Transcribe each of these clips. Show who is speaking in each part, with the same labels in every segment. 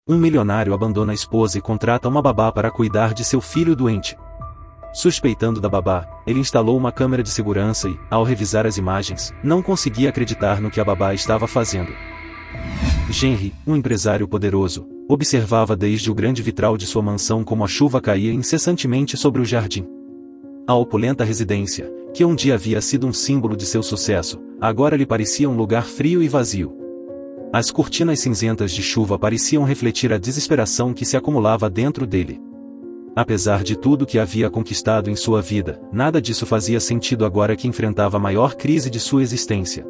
Speaker 1: Um milionário abandona a esposa e contrata uma babá para cuidar de seu filho doente. Suspeitando da babá, ele instalou uma câmera de segurança e, ao revisar as imagens, não conseguia acreditar no que a babá estava fazendo. Henry, um empresário poderoso, observava desde o grande vitral de sua mansão como a chuva caía incessantemente sobre o jardim. A opulenta residência, que um dia havia sido um símbolo de seu sucesso, agora lhe parecia um lugar frio e vazio. As cortinas cinzentas de chuva pareciam refletir a desesperação que se acumulava dentro dele. Apesar de tudo que havia conquistado em sua vida, nada disso fazia sentido agora que enfrentava a maior crise de sua existência.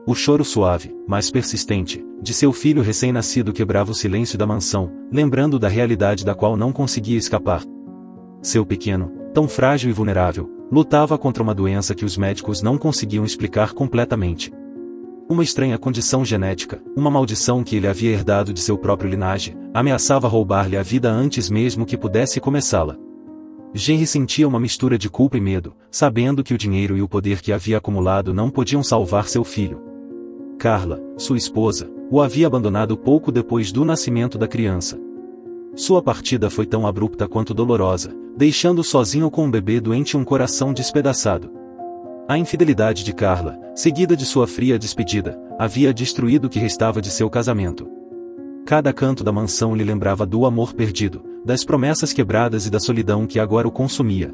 Speaker 1: O choro suave, mas persistente, de seu filho recém-nascido quebrava o silêncio da mansão, lembrando da realidade da qual não conseguia escapar. Seu pequeno, tão frágil e vulnerável, lutava contra uma doença que os médicos não conseguiam explicar completamente. Uma estranha condição genética, uma maldição que ele havia herdado de seu próprio linhagem, ameaçava roubar-lhe a vida antes mesmo que pudesse começá-la. Henry sentia uma mistura de culpa e medo, sabendo que o dinheiro e o poder que havia acumulado não podiam salvar seu filho. Carla, sua esposa, o havia abandonado pouco depois do nascimento da criança. Sua partida foi tão abrupta quanto dolorosa, deixando-o sozinho com um bebê doente e um coração despedaçado. A infidelidade de Carla, seguida de sua fria despedida, havia destruído o que restava de seu casamento. Cada canto da mansão lhe lembrava do amor perdido, das promessas quebradas e da solidão que agora o consumia.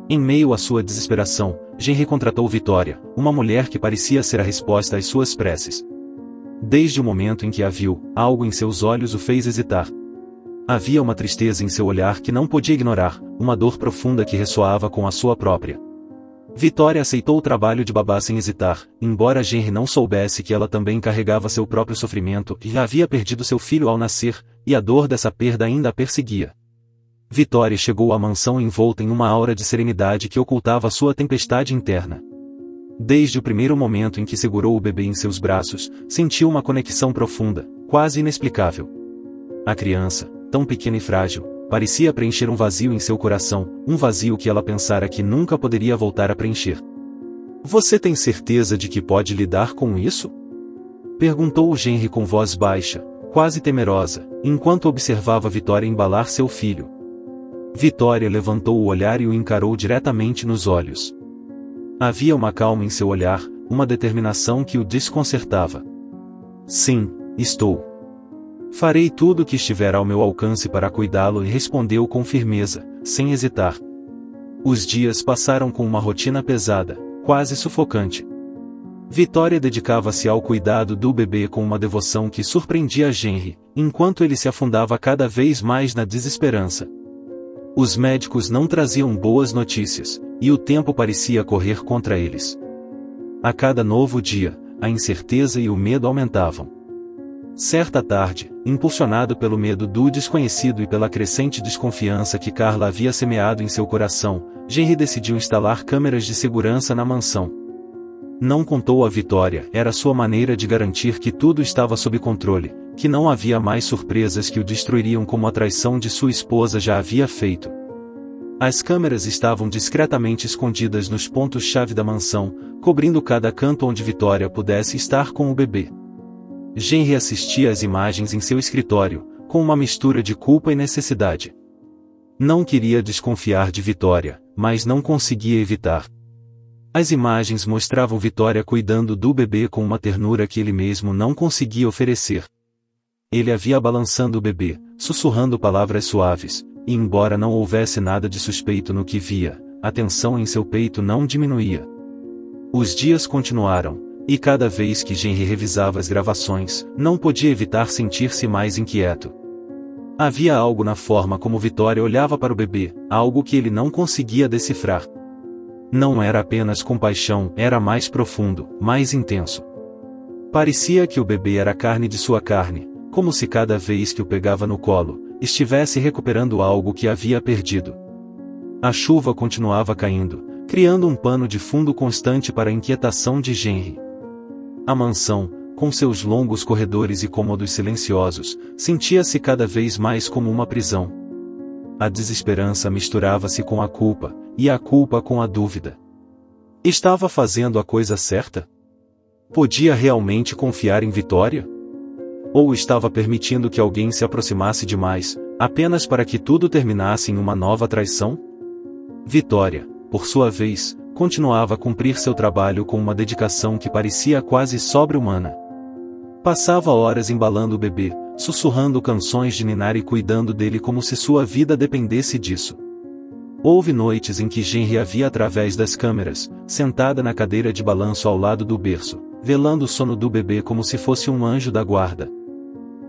Speaker 1: Em meio à sua desesperação, Henry contratou Vitória, uma mulher que parecia ser a resposta às suas preces. Desde o momento em que a viu, algo em seus olhos o fez hesitar. Havia uma tristeza em seu olhar que não podia ignorar, uma dor profunda que ressoava com a sua própria. Vitória aceitou o trabalho de babá sem hesitar, embora Henry não soubesse que ela também carregava seu próprio sofrimento e havia perdido seu filho ao nascer, e a dor dessa perda ainda a perseguia. Vitória chegou à mansão envolta em uma aura de serenidade que ocultava sua tempestade interna. Desde o primeiro momento em que segurou o bebê em seus braços, sentiu uma conexão profunda, quase inexplicável. A criança, tão pequena e frágil, parecia preencher um vazio em seu coração, um vazio que ela pensara que nunca poderia voltar a preencher. "Você tem certeza de que pode lidar com isso?" perguntou Henry com voz baixa, quase temerosa, enquanto observava Vitória embalar seu filho. Vitória levantou o olhar e o encarou diretamente nos olhos. Havia uma calma em seu olhar, uma determinação que o desconcertava. "Sim, estou. Farei tudo o que estiver ao meu alcance para cuidá-lo", e respondeu com firmeza, sem hesitar. Os dias passaram com uma rotina pesada, quase sufocante. Vitória dedicava-se ao cuidado do bebê com uma devoção que surpreendia Henry, enquanto ele se afundava cada vez mais na desesperança. Os médicos não traziam boas notícias, e o tempo parecia correr contra eles. A cada novo dia, a incerteza e o medo aumentavam. Certa tarde, impulsionado pelo medo do desconhecido e pela crescente desconfiança que Carla havia semeado em seu coração, Henry decidiu instalar câmeras de segurança na mansão. Não contou a Vitória, era sua maneira de garantir que tudo estava sob controle, que não havia mais surpresas que o destruiriam como a traição de sua esposa já havia feito. As câmeras estavam discretamente escondidas nos pontos-chave da mansão, cobrindo cada canto onde Vitória pudesse estar com o bebê. Henry assistia às imagens em seu escritório, com uma mistura de culpa e necessidade. Não queria desconfiar de Vitória, mas não conseguia evitar. As imagens mostravam Vitória cuidando do bebê com uma ternura que ele mesmo não conseguia oferecer. Ele a via balançando o bebê, sussurrando palavras suaves, e embora não houvesse nada de suspeito no que via, a tensão em seu peito não diminuía. Os dias continuaram, e cada vez que Henry revisava as gravações, não podia evitar sentir-se mais inquieto. Havia algo na forma como Vitória olhava para o bebê, algo que ele não conseguia decifrar. Não era apenas compaixão, era mais profundo, mais intenso. Parecia que o bebê era carne de sua carne, como se cada vez que o pegava no colo, estivesse recuperando algo que havia perdido. A chuva continuava caindo, criando um pano de fundo constante para a inquietação de Henry. A mansão, com seus longos corredores e cômodos silenciosos, sentia-se cada vez mais como uma prisão. A desesperança misturava-se com a culpa, e a culpa com a dúvida. Estava fazendo a coisa certa? Podia realmente confiar em Vitória? Ou estava permitindo que alguém se aproximasse demais, apenas para que tudo terminasse em uma nova traição? Vitória, por sua vez, continuava a cumprir seu trabalho com uma dedicação que parecia quase sobre-humana. Passava horas embalando o bebê, sussurrando canções de ninar e cuidando dele como se sua vida dependesse disso. Houve noites em que Henry a via através das câmeras, sentada na cadeira de balanço ao lado do berço, velando o sono do bebê como se fosse um anjo da guarda.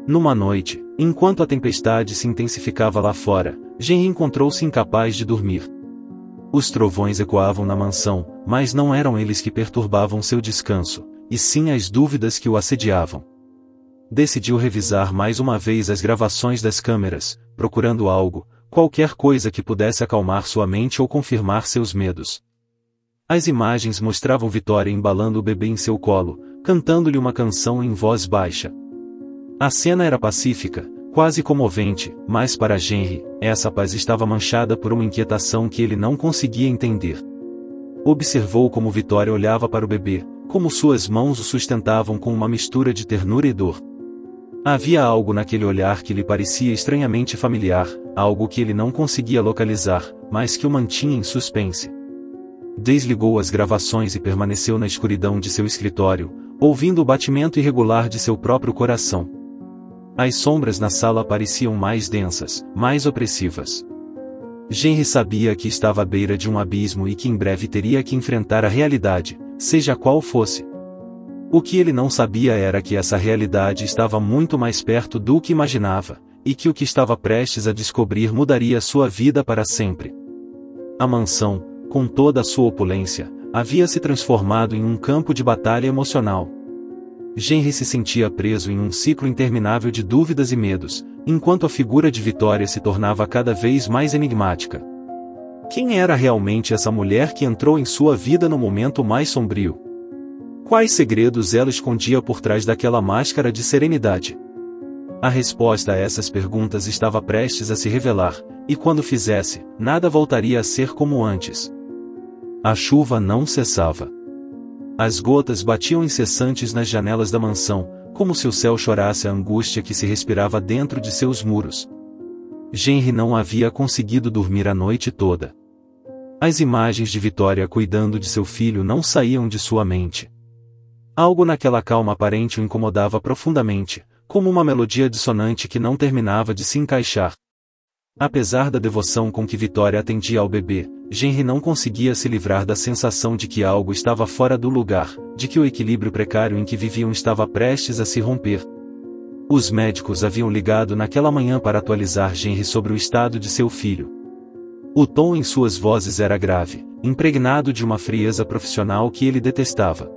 Speaker 1: Numa noite, enquanto a tempestade se intensificava lá fora, Henry encontrou-se incapaz de dormir. Os trovões ecoavam na mansão, mas não eram eles que perturbavam seu descanso, e sim as dúvidas que o assediavam. Decidiu revisar mais uma vez as gravações das câmeras, procurando algo, qualquer coisa que pudesse acalmar sua mente ou confirmar seus medos. As imagens mostravam Vitória embalando o bebê em seu colo, cantando-lhe uma canção em voz baixa. A cena era pacífica, quase comovente, mas para Henry, essa paz estava manchada por uma inquietação que ele não conseguia entender. Observou como Vitória olhava para o bebê, como suas mãos o sustentavam com uma mistura de ternura e dor. Havia algo naquele olhar que lhe parecia estranhamente familiar, algo que ele não conseguia localizar, mas que o mantinha em suspense. Desligou as gravações e permaneceu na escuridão de seu escritório, ouvindo o batimento irregular de seu próprio coração. As sombras na sala pareciam mais densas, mais opressivas. Henry sabia que estava à beira de um abismo e que em breve teria que enfrentar a realidade, seja qual fosse. O que ele não sabia era que essa realidade estava muito mais perto do que imaginava, e que o que estava prestes a descobrir mudaria sua vida para sempre. A mansão, com toda a sua opulência, havia se transformado em um campo de batalha emocional. Henry se sentia preso em um ciclo interminável de dúvidas e medos, enquanto a figura de Vitória se tornava cada vez mais enigmática. Quem era realmente essa mulher que entrou em sua vida no momento mais sombrio? Quais segredos ela escondia por trás daquela máscara de serenidade? A resposta a essas perguntas estava prestes a se revelar, e quando fizesse, nada voltaria a ser como antes. A chuva não cessava. As gotas batiam incessantes nas janelas da mansão, como se o céu chorasse a angústia que se respirava dentro de seus muros. Henry não havia conseguido dormir a noite toda. As imagens de Vitória cuidando de seu filho não saíam de sua mente. Algo naquela calma aparente o incomodava profundamente, como uma melodia dissonante que não terminava de se encaixar. Apesar da devoção com que Vitória atendia ao bebê, Henry não conseguia se livrar da sensação de que algo estava fora do lugar, de que o equilíbrio precário em que viviam estava prestes a se romper. Os médicos haviam ligado naquela manhã para atualizar Henry sobre o estado de seu filho. O tom em suas vozes era grave, impregnado de uma frieza profissional que ele detestava.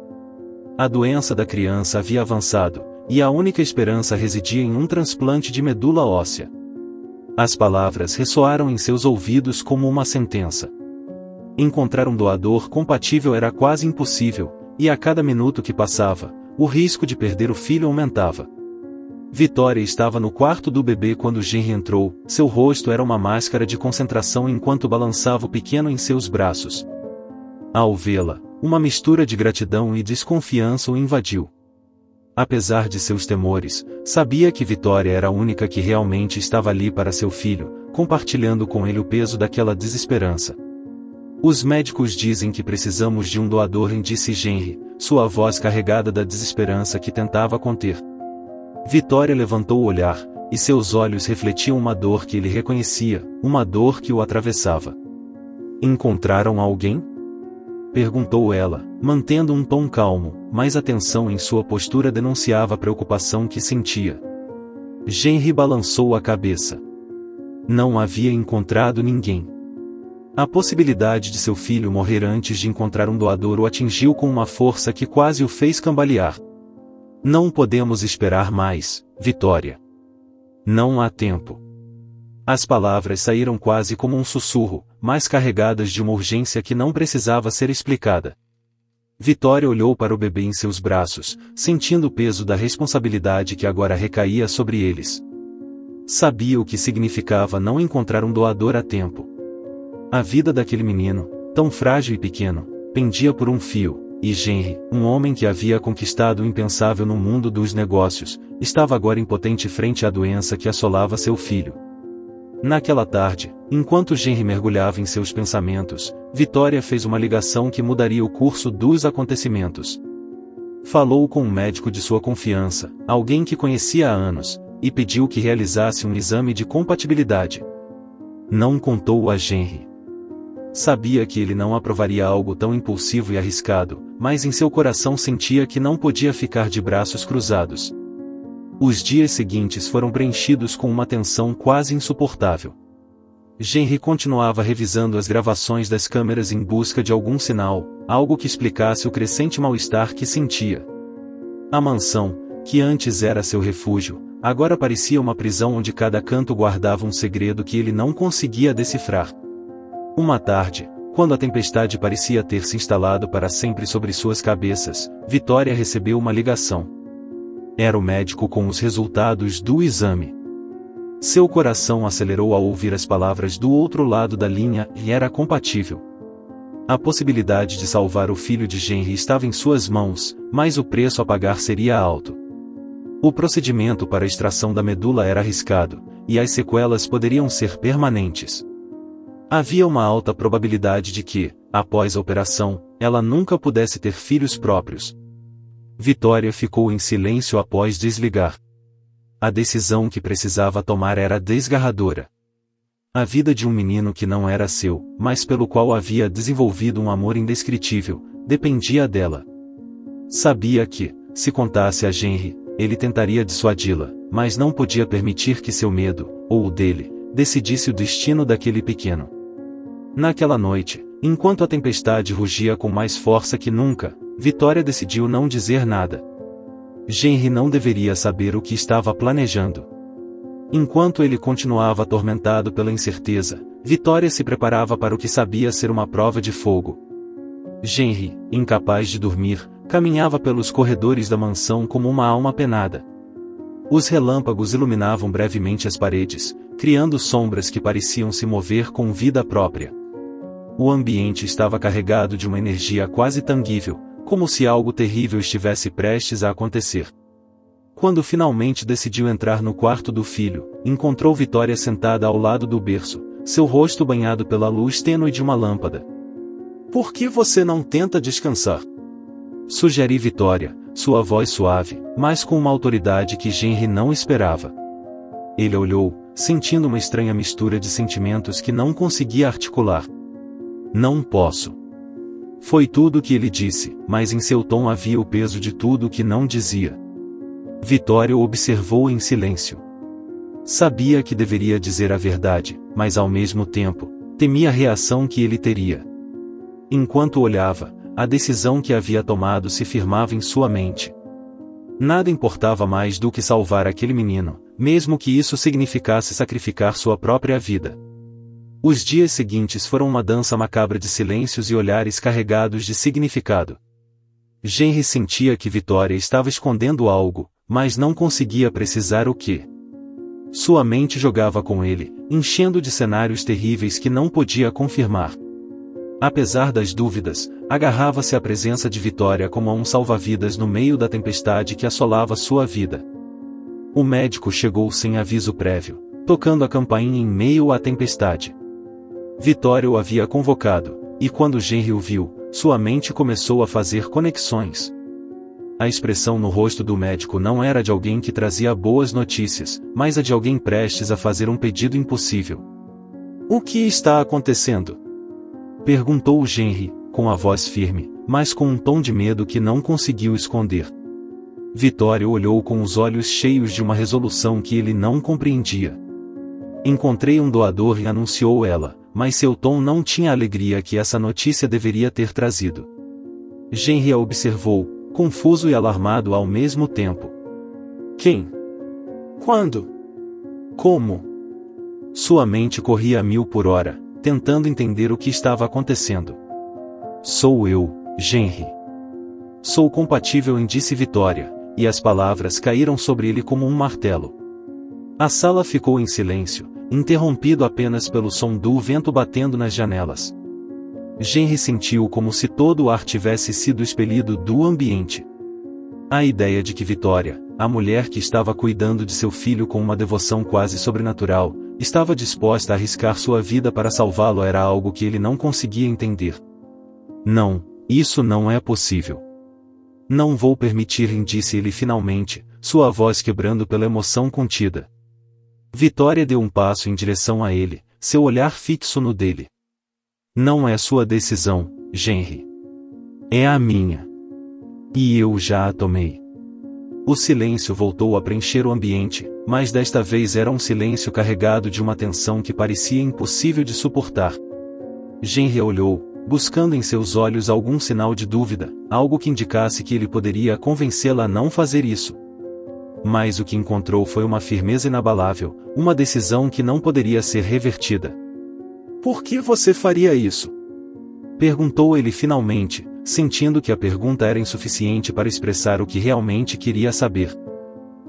Speaker 1: A doença da criança havia avançado, e a única esperança residia em um transplante de medula óssea. As palavras ressoaram em seus ouvidos como uma sentença. Encontrar um doador compatível era quase impossível, e a cada minuto que passava, o risco de perder o filho aumentava. Vitória estava no quarto do bebê quando Henry entrou, seu rosto era uma máscara de concentração enquanto balançava o pequeno em seus braços. Ao vê-la, uma mistura de gratidão e desconfiança o invadiu. Apesar de seus temores, sabia que Vitória era a única que realmente estava ali para seu filho, compartilhando com ele o peso daquela desesperança. Os médicos dizem que precisamos de um doador, disse Henry, sua voz carregada da desesperança que tentava conter. Vitória levantou o olhar, e seus olhos refletiam uma dor que ele reconhecia, uma dor que o atravessava. Encontraram alguém? Perguntou ela, mantendo um tom calmo, mas a tensão em sua postura denunciava a preocupação que sentia. Henry balançou a cabeça. Não havia encontrado ninguém. A possibilidade de seu filho morrer antes de encontrar um doador o atingiu com uma força que quase o fez cambalear. Não podemos esperar mais, Vitória. Não há tempo. As palavras saíram quase como um sussurro, mas carregadas de uma urgência que não precisava ser explicada. Vitória olhou para o bebê em seus braços, sentindo o peso da responsabilidade que agora recaía sobre eles. Sabia o que significava não encontrar um doador a tempo. A vida daquele menino, tão frágil e pequeno, pendia por um fio, e Henry, um homem que havia conquistado o impensável no mundo dos negócios, estava agora impotente frente à doença que assolava seu filho. Naquela tarde, enquanto Henry mergulhava em seus pensamentos, Vitória fez uma ligação que mudaria o curso dos acontecimentos. Falou com um médico de sua confiança, alguém que conhecia há anos, e pediu que realizasse um exame de compatibilidade. Não contou a Henry. Sabia que ele não aprovaria algo tão impulsivo e arriscado, mas em seu coração sentia que não podia ficar de braços cruzados. Os dias seguintes foram preenchidos com uma tensão quase insuportável. Henry continuava revisando as gravações das câmeras em busca de algum sinal, algo que explicasse o crescente mal-estar que sentia. A mansão, que antes era seu refúgio, agora parecia uma prisão onde cada canto guardava um segredo que ele não conseguia decifrar. Uma tarde, quando a tempestade parecia ter se instalado para sempre sobre suas cabeças, Vitória recebeu uma ligação. Era o médico com os resultados do exame. Seu coração acelerou ao ouvir as palavras do outro lado da linha e era compatível. A possibilidade de salvar o filho de Henry estava em suas mãos, mas o preço a pagar seria alto. O procedimento para a extração da medula era arriscado, e as sequelas poderiam ser permanentes. Havia uma alta probabilidade de que, após a operação, ela nunca pudesse ter filhos próprios. Vitória ficou em silêncio após desligar. A decisão que precisava tomar era desgarradora. A vida de um menino que não era seu, mas pelo qual havia desenvolvido um amor indescritível, dependia dela. Sabia que, se contasse a Henry, ele tentaria dissuadi-la, mas não podia permitir que seu medo, ou o dele, decidisse o destino daquele pequeno. Naquela noite, enquanto a tempestade rugia com mais força que nunca, Vitória decidiu não dizer nada. Henry não deveria saber o que estava planejando. Enquanto ele continuava atormentado pela incerteza, Vitória se preparava para o que sabia ser uma prova de fogo. Henry, incapaz de dormir, caminhava pelos corredores da mansão como uma alma penada. Os relâmpagos iluminavam brevemente as paredes, criando sombras que pareciam se mover com vida própria. O ambiente estava carregado de uma energia quase tangível, como se algo terrível estivesse prestes a acontecer. Quando finalmente decidiu entrar no quarto do filho, encontrou Vitória sentada ao lado do berço, seu rosto banhado pela luz tênue de uma lâmpada. "Por que você não tenta descansar?" sugeriu Vitória, sua voz suave, mas com uma autoridade que Henry não esperava. Ele olhou, sentindo uma estranha mistura de sentimentos que não conseguia articular. "Não posso." Foi tudo o que ele disse, mas em seu tom havia o peso de tudo o que não dizia. Vitória o observou em silêncio. Sabia que deveria dizer a verdade, mas ao mesmo tempo, temia a reação que ele teria. Enquanto olhava, a decisão que havia tomado se firmava em sua mente. Nada importava mais do que salvar aquele menino, mesmo que isso significasse sacrificar sua própria vida. Os dias seguintes foram uma dança macabra de silêncios e olhares carregados de significado. Henry sentia que Vitória estava escondendo algo, mas não conseguia precisar o que. Sua mente jogava com ele, enchendo de cenários terríveis que não podia confirmar. Apesar das dúvidas, agarrava-se à presença de Vitória como a um salva-vidas no meio da tempestade que assolava sua vida. O médico chegou sem aviso prévio, tocando a campainha em meio à tempestade. Vitória o havia convocado, e quando Henry o viu, sua mente começou a fazer conexões. A expressão no rosto do médico não era de alguém que trazia boas notícias, mas a de alguém prestes a fazer um pedido impossível. "O que está acontecendo?" perguntou Henry, com a voz firme, mas com um tom de medo que não conseguiu esconder. Vitória olhou com os olhos cheios de uma resolução que ele não compreendia. "Encontrei um doador", e anunciou ela, mas seu tom não tinha a alegria que essa notícia deveria ter trazido. Henry a observou, confuso e alarmado ao mesmo tempo. "Quem? Quando? Como?" Sua mente corria a 1000 por hora, tentando entender o que estava acontecendo. "Sou eu, Henry. Sou compatível em", disse Vitória, e as palavras caíram sobre ele como um martelo. A sala ficou em silêncio, interrompido apenas pelo som do vento batendo nas janelas. Henry sentiu como se todo o ar tivesse sido expelido do ambiente. A ideia de que Vitória, a mulher que estava cuidando de seu filho com uma devoção quase sobrenatural, estava disposta a arriscar sua vida para salvá-lo era algo que ele não conseguia entender. Não, isso não é possível. Não vou permitir, disse ele finalmente, sua voz quebrando pela emoção contida. Vitória deu um passo em direção a ele, seu olhar fixo no dele. Não é sua decisão, Henry. É a minha. E eu já a tomei. O silêncio voltou a preencher o ambiente, mas desta vez era um silêncio carregado de uma tensão que parecia impossível de suportar. Henry olhou, buscando em seus olhos algum sinal de dúvida, algo que indicasse que ele poderia convencê-la a não fazer isso. Mas o que encontrou foi uma firmeza inabalável, uma decisão que não poderia ser revertida. Por que você faria isso? Perguntou ele finalmente, sentindo que a pergunta era insuficiente para expressar o que realmente queria saber.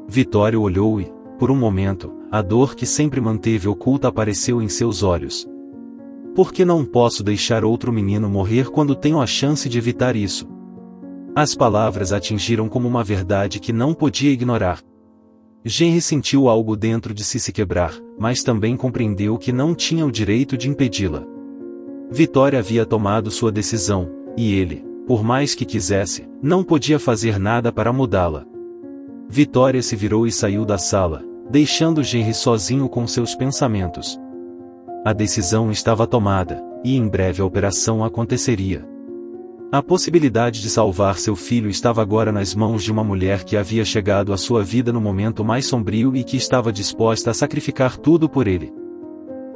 Speaker 1: Vitória olhou e, por um momento, a dor que sempre manteve oculta apareceu em seus olhos. Por que não posso deixar outro menino morrer quando tenho a chance de evitar isso? As palavras atingiram como uma verdade que não podia ignorar. Henry sentiu algo dentro de si se quebrar, mas também compreendeu que não tinha o direito de impedi-la. Vitória havia tomado sua decisão, e ele, por mais que quisesse, não podia fazer nada para mudá-la. Vitória se virou e saiu da sala, deixando Henry sozinho com seus pensamentos. A decisão estava tomada, e em breve a operação aconteceria. A possibilidade de salvar seu filho estava agora nas mãos de uma mulher que havia chegado à sua vida no momento mais sombrio e que estava disposta a sacrificar tudo por ele.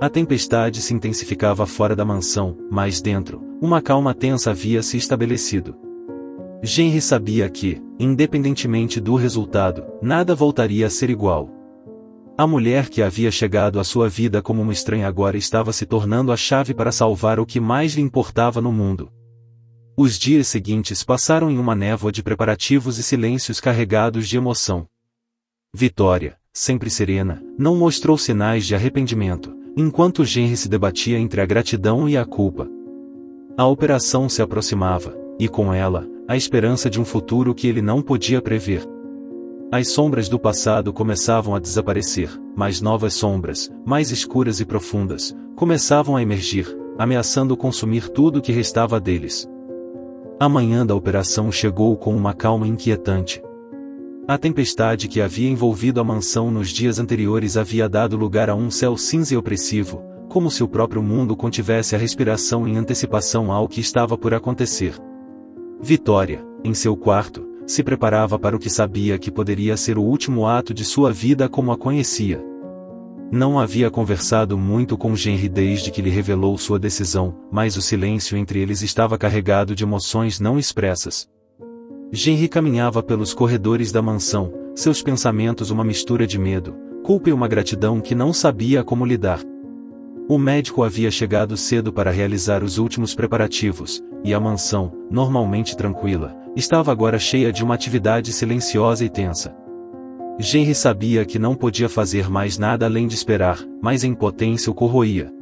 Speaker 1: A tempestade se intensificava fora da mansão, mas dentro, uma calma tensa havia se estabelecido. Henry sabia que, independentemente do resultado, nada voltaria a ser igual. A mulher que havia chegado à sua vida como uma estranha agora estava se tornando a chave para salvar o que mais lhe importava no mundo. Os dias seguintes passaram em uma névoa de preparativos e silêncios carregados de emoção. Vitória, sempre serena, não mostrou sinais de arrependimento, enquanto Henry se debatia entre a gratidão e a culpa. A operação se aproximava, e com ela, a esperança de um futuro que ele não podia prever. As sombras do passado começavam a desaparecer, mas novas sombras, mais escuras e profundas, começavam a emergir, ameaçando consumir tudo o que restava deles. A manhã da operação chegou com uma calma inquietante. A tempestade que havia envolvido a mansão nos dias anteriores havia dado lugar a um céu cinza e opressivo, como se o próprio mundo contivesse a respiração em antecipação ao que estava por acontecer. Vitória, em seu quarto, se preparava para o que sabia que poderia ser o último ato de sua vida como a conhecia. Não havia conversado muito com Henry desde que lhe revelou sua decisão, mas o silêncio entre eles estava carregado de emoções não expressas. Henry caminhava pelos corredores da mansão, seus pensamentos uma mistura de medo, culpa e uma gratidão que não sabia como lidar. O médico havia chegado cedo para realizar os últimos preparativos, e a mansão, normalmente tranquila, estava agora cheia de uma atividade silenciosa e tensa. Henry sabia que não podia fazer mais nada além de esperar, mas a impotência o corroía.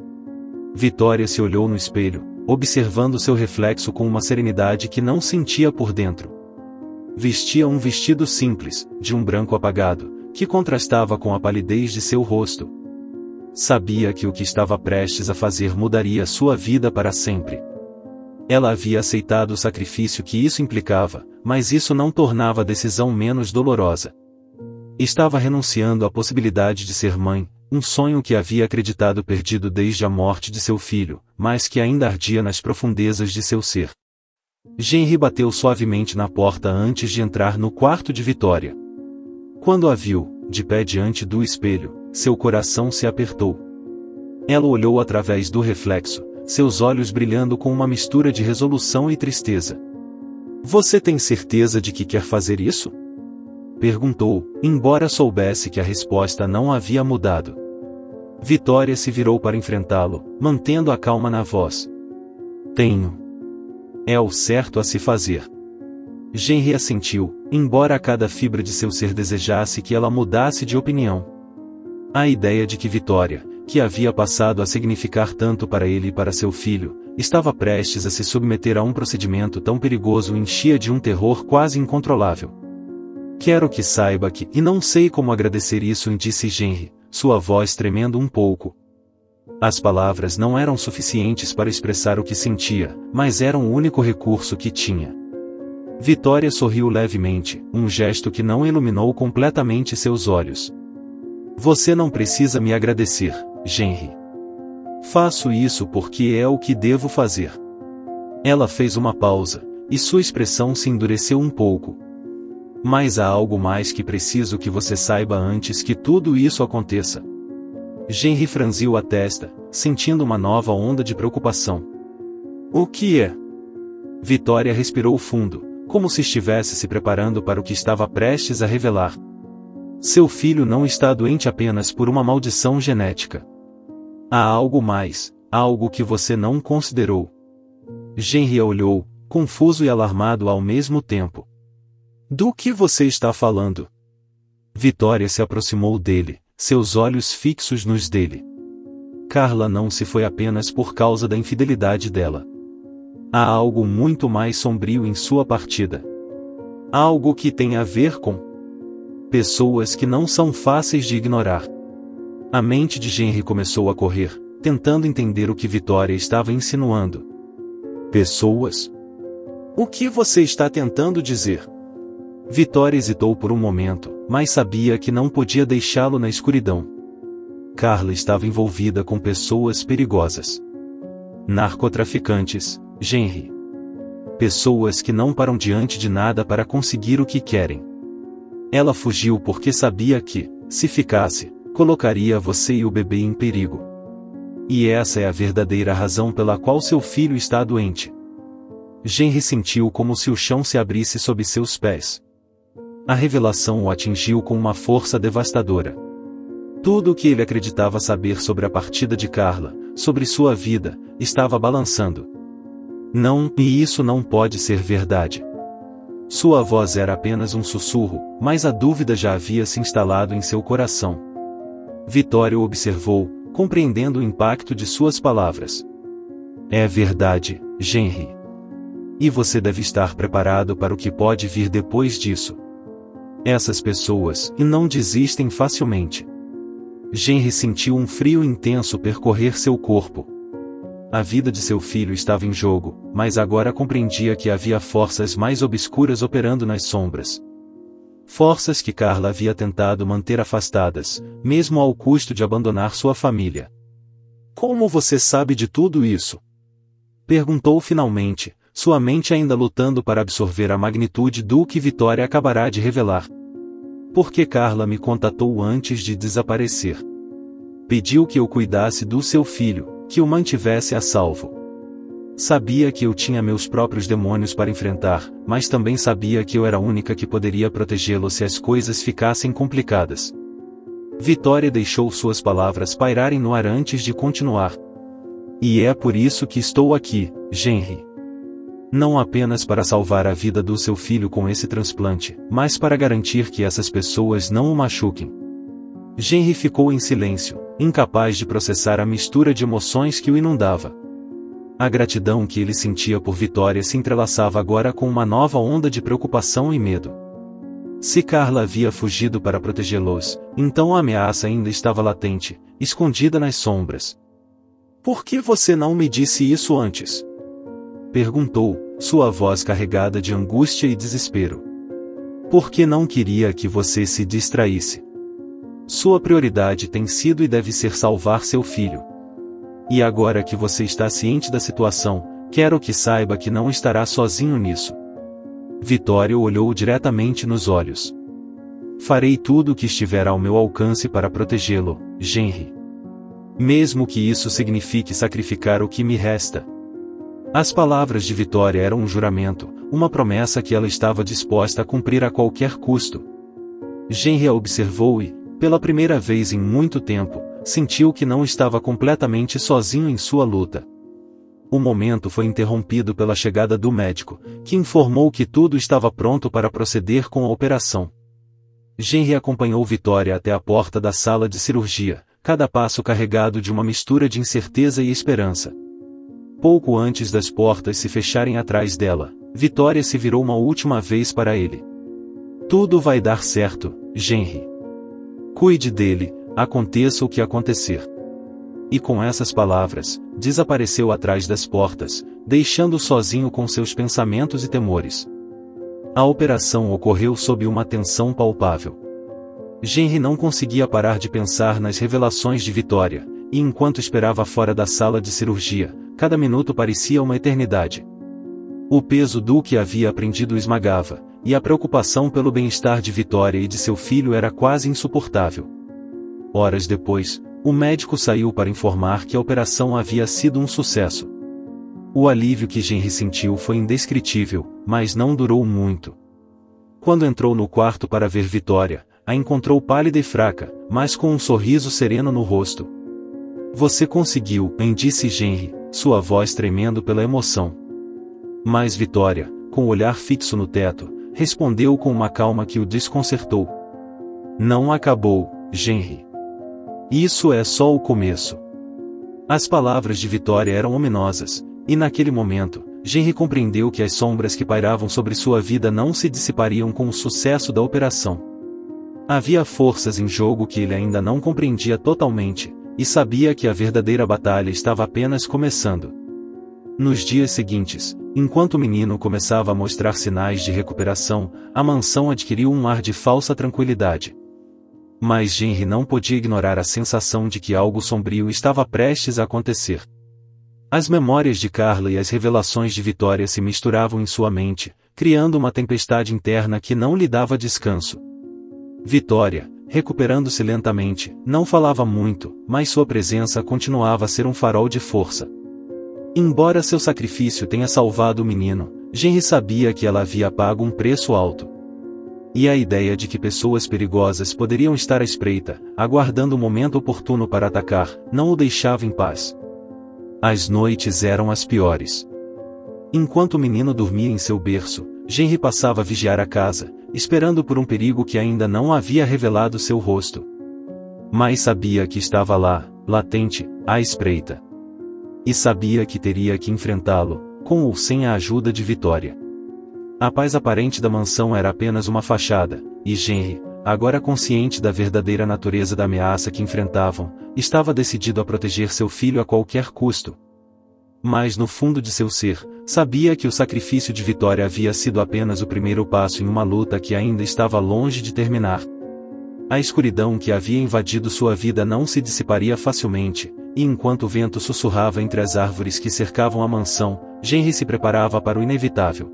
Speaker 1: Vitória se olhou no espelho, observando seu reflexo com uma serenidade que não sentia por dentro. Vestia um vestido simples, de um branco apagado, que contrastava com a palidez de seu rosto. Sabia que o que estava prestes a fazer mudaria sua vida para sempre. Ela havia aceitado o sacrifício que isso implicava, mas isso não tornava a decisão menos dolorosa. Estava renunciando à possibilidade de ser mãe, um sonho que havia acreditado perdido desde a morte de seu filho, mas que ainda ardia nas profundezas de seu ser. Henry bateu suavemente na porta antes de entrar no quarto de Vitória. Quando a viu, de pé diante do espelho, seu coração se apertou. Ela olhou através do reflexo, seus olhos brilhando com uma mistura de resolução e tristeza. Você tem certeza de que quer fazer isso? Perguntou, embora soubesse que a resposta não havia mudado. Vitória se virou para enfrentá-lo, mantendo a calma na voz. Tenho. É o certo a se fazer. Henry assentiu, embora a cada fibra de seu ser desejasse que ela mudasse de opinião. A ideia de que Vitória, que havia passado a significar tanto para ele e para seu filho, estava prestes a se submeter a um procedimento tão perigoso o enchia de um terror quase incontrolável. Quero que saiba que, e não sei como agradecer isso, disse Henry, sua voz tremendo um pouco. As palavras não eram suficientes para expressar o que sentia, mas eram o único recurso que tinha. Vitória sorriu levemente, um gesto que não iluminou completamente seus olhos. Você não precisa me agradecer, Henry. Faço isso porque é o que devo fazer. Ela fez uma pausa, e sua expressão se endureceu um pouco. Mas há algo mais que preciso que você saiba antes que tudo isso aconteça. Henry franziu a testa, sentindo uma nova onda de preocupação. O que é? Vitória respirou fundo, como se estivesse se preparando para o que estava prestes a revelar. Seu filho não está doente apenas por uma maldição genética. Há algo mais, algo que você não considerou. Henry a olhou, confuso e alarmado ao mesmo tempo. Do que você está falando? Vitória se aproximou dele, seus olhos fixos nos dele. Carla não se foi apenas por causa da infidelidade dela. Há algo muito mais sombrio em sua partida. Algo que tem a ver com pessoas que não são fáceis de ignorar. A mente de Henry começou a correr, tentando entender o que Vitória estava insinuando. Pessoas? O que você está tentando dizer? Vitória hesitou por um momento, mas sabia que não podia deixá-lo na escuridão. Carla estava envolvida com pessoas perigosas. Narcotraficantes, Henry. Pessoas que não param diante de nada para conseguir o que querem. Ela fugiu porque sabia que, se ficasse, colocaria você e o bebê em perigo. E essa é a verdadeira razão pela qual seu filho está doente. Henry sentiu como se o chão se abrisse sob seus pés. A revelação o atingiu com uma força devastadora. Tudo o que ele acreditava saber sobre a partida de Carla, sobre sua vida, estava balançando. Não, e isso não pode ser verdade. Sua voz era apenas um sussurro, mas a dúvida já havia se instalado em seu coração. Vitória o observou, compreendendo o impacto de suas palavras. É verdade, Henry. E você deve estar preparado para o que pode vir depois disso. Essas pessoas não desistem facilmente. Henry sentiu um frio intenso percorrer seu corpo. A vida de seu filho estava em jogo, mas agora compreendia que havia forças mais obscuras operando nas sombras. Forças que Carla havia tentado manter afastadas, mesmo ao custo de abandonar sua família. Como você sabe de tudo isso? Perguntou finalmente, sua mente ainda lutando para absorver a magnitude do que Vitória acabará de revelar. Porque Carla me contatou antes de desaparecer. Pediu que eu cuidasse do seu filho, que o mantivesse a salvo. Sabia que eu tinha meus próprios demônios para enfrentar, mas também sabia que eu era a única que poderia protegê-lo se as coisas ficassem complicadas. Vitória deixou suas palavras pairarem no ar antes de continuar. E é por isso que estou aqui, Henry. Não apenas para salvar a vida do seu filho com esse transplante, mas para garantir que essas pessoas não o machuquem. Henry ficou em silêncio, incapaz de processar a mistura de emoções que o inundava. A gratidão que ele sentia por Vitória se entrelaçava agora com uma nova onda de preocupação e medo. Se Carla havia fugido para protegê-los, então a ameaça ainda estava latente, escondida nas sombras. Por que você não me disse isso antes? Perguntou, sua voz carregada de angústia e desespero. Porque não queria que você se distraísse. Sua prioridade tem sido e deve ser salvar seu filho. E agora que você está ciente da situação, quero que saiba que não estará sozinho nisso. Vitória o olhou diretamente nos olhos. Farei tudo o que estiver ao meu alcance para protegê-lo, Henry. Mesmo que isso signifique sacrificar o que me resta. As palavras de Vitória eram um juramento, uma promessa que ela estava disposta a cumprir a qualquer custo. Henry a observou e, pela primeira vez em muito tempo, sentiu que não estava completamente sozinho em sua luta. O momento foi interrompido pela chegada do médico, que informou que tudo estava pronto para proceder com a operação. Henry acompanhou Vitória até a porta da sala de cirurgia, cada passo carregado de uma mistura de incerteza e esperança. Pouco antes das portas se fecharem atrás dela, Vitória se virou uma última vez para ele. Tudo vai dar certo, Henry. Cuide dele, aconteça o que acontecer. E com essas palavras, desapareceu atrás das portas, deixando-o sozinho com seus pensamentos e temores. A operação ocorreu sob uma tensão palpável. Henry não conseguia parar de pensar nas revelações de Vitória, e enquanto esperava fora da sala de cirurgia, cada minuto parecia uma eternidade. O peso do que havia aprendido o esmagava, e a preocupação pelo bem-estar de Vitória e de seu filho era quase insuportável. Horas depois, o médico saiu para informar que a operação havia sido um sucesso. O alívio que Henry sentiu foi indescritível, mas não durou muito. Quando entrou no quarto para ver Vitória, a encontrou pálida e fraca, mas com um sorriso sereno no rosto. Você conseguiu, disse Henry, sua voz tremendo pela emoção. Mas Vitória, com o olhar fixo no teto, respondeu com uma calma que o desconcertou. Não acabou, Henry. Isso é só o começo. As palavras de Vitória eram ominosas, e naquele momento, Henry compreendeu que as sombras que pairavam sobre sua vida não se dissipariam com o sucesso da operação. Havia forças em jogo que ele ainda não compreendia totalmente, e sabia que a verdadeira batalha estava apenas começando. Nos dias seguintes, enquanto o menino começava a mostrar sinais de recuperação, a mansão adquiriu um ar de falsa tranquilidade. Mas Henry não podia ignorar a sensação de que algo sombrio estava prestes a acontecer. As memórias de Carla e as revelações de Vitória se misturavam em sua mente, criando uma tempestade interna que não lhe dava descanso. Vitória, recuperando-se lentamente, não falava muito, mas sua presença continuava a ser um farol de força. Embora seu sacrifício tenha salvado o menino, Henry sabia que ela havia pago um preço alto. E a ideia de que pessoas perigosas poderiam estar à espreita, aguardando o momento oportuno para atacar, não o deixava em paz. As noites eram as piores. Enquanto o menino dormia em seu berço, Henry passava a vigiar a casa, esperando por um perigo que ainda não havia revelado seu rosto. Mas sabia que estava lá, latente, à espreita. E sabia que teria que enfrentá-lo, com ou sem a ajuda de Vitória. A paz aparente da mansão era apenas uma fachada, e Henry, agora consciente da verdadeira natureza da ameaça que enfrentavam, estava decidido a proteger seu filho a qualquer custo. Mas no fundo de seu ser, sabia que o sacrifício de Vitória havia sido apenas o primeiro passo em uma luta que ainda estava longe de terminar. A escuridão que havia invadido sua vida não se dissiparia facilmente, e enquanto o vento sussurrava entre as árvores que cercavam a mansão, Henry se preparava para o inevitável.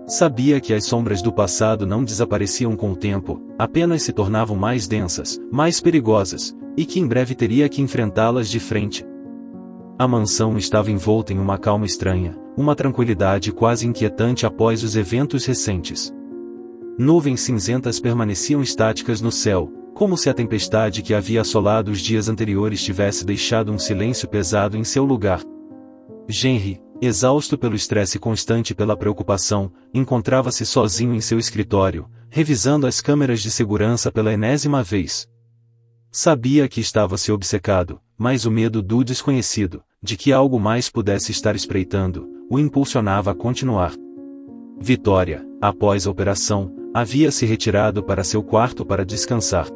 Speaker 1: Sabia que as sombras do passado não desapareciam com o tempo, apenas se tornavam mais densas, mais perigosas, e que em breve teria que enfrentá-las de frente. A mansão estava envolta em uma calma estranha, uma tranquilidade quase inquietante após os eventos recentes. Nuvens cinzentas permaneciam estáticas no céu, como se a tempestade que havia assolado os dias anteriores tivesse deixado um silêncio pesado em seu lugar. Henry, exausto pelo estresse constante e pela preocupação, encontrava-se sozinho em seu escritório, revisando as câmeras de segurança pela enésima vez. Sabia que estava se obcecado, mas o medo do desconhecido, de que algo mais pudesse estar espreitando, o impulsionava a continuar. Vitória, após a operação, havia se retirado para seu quarto para descansar.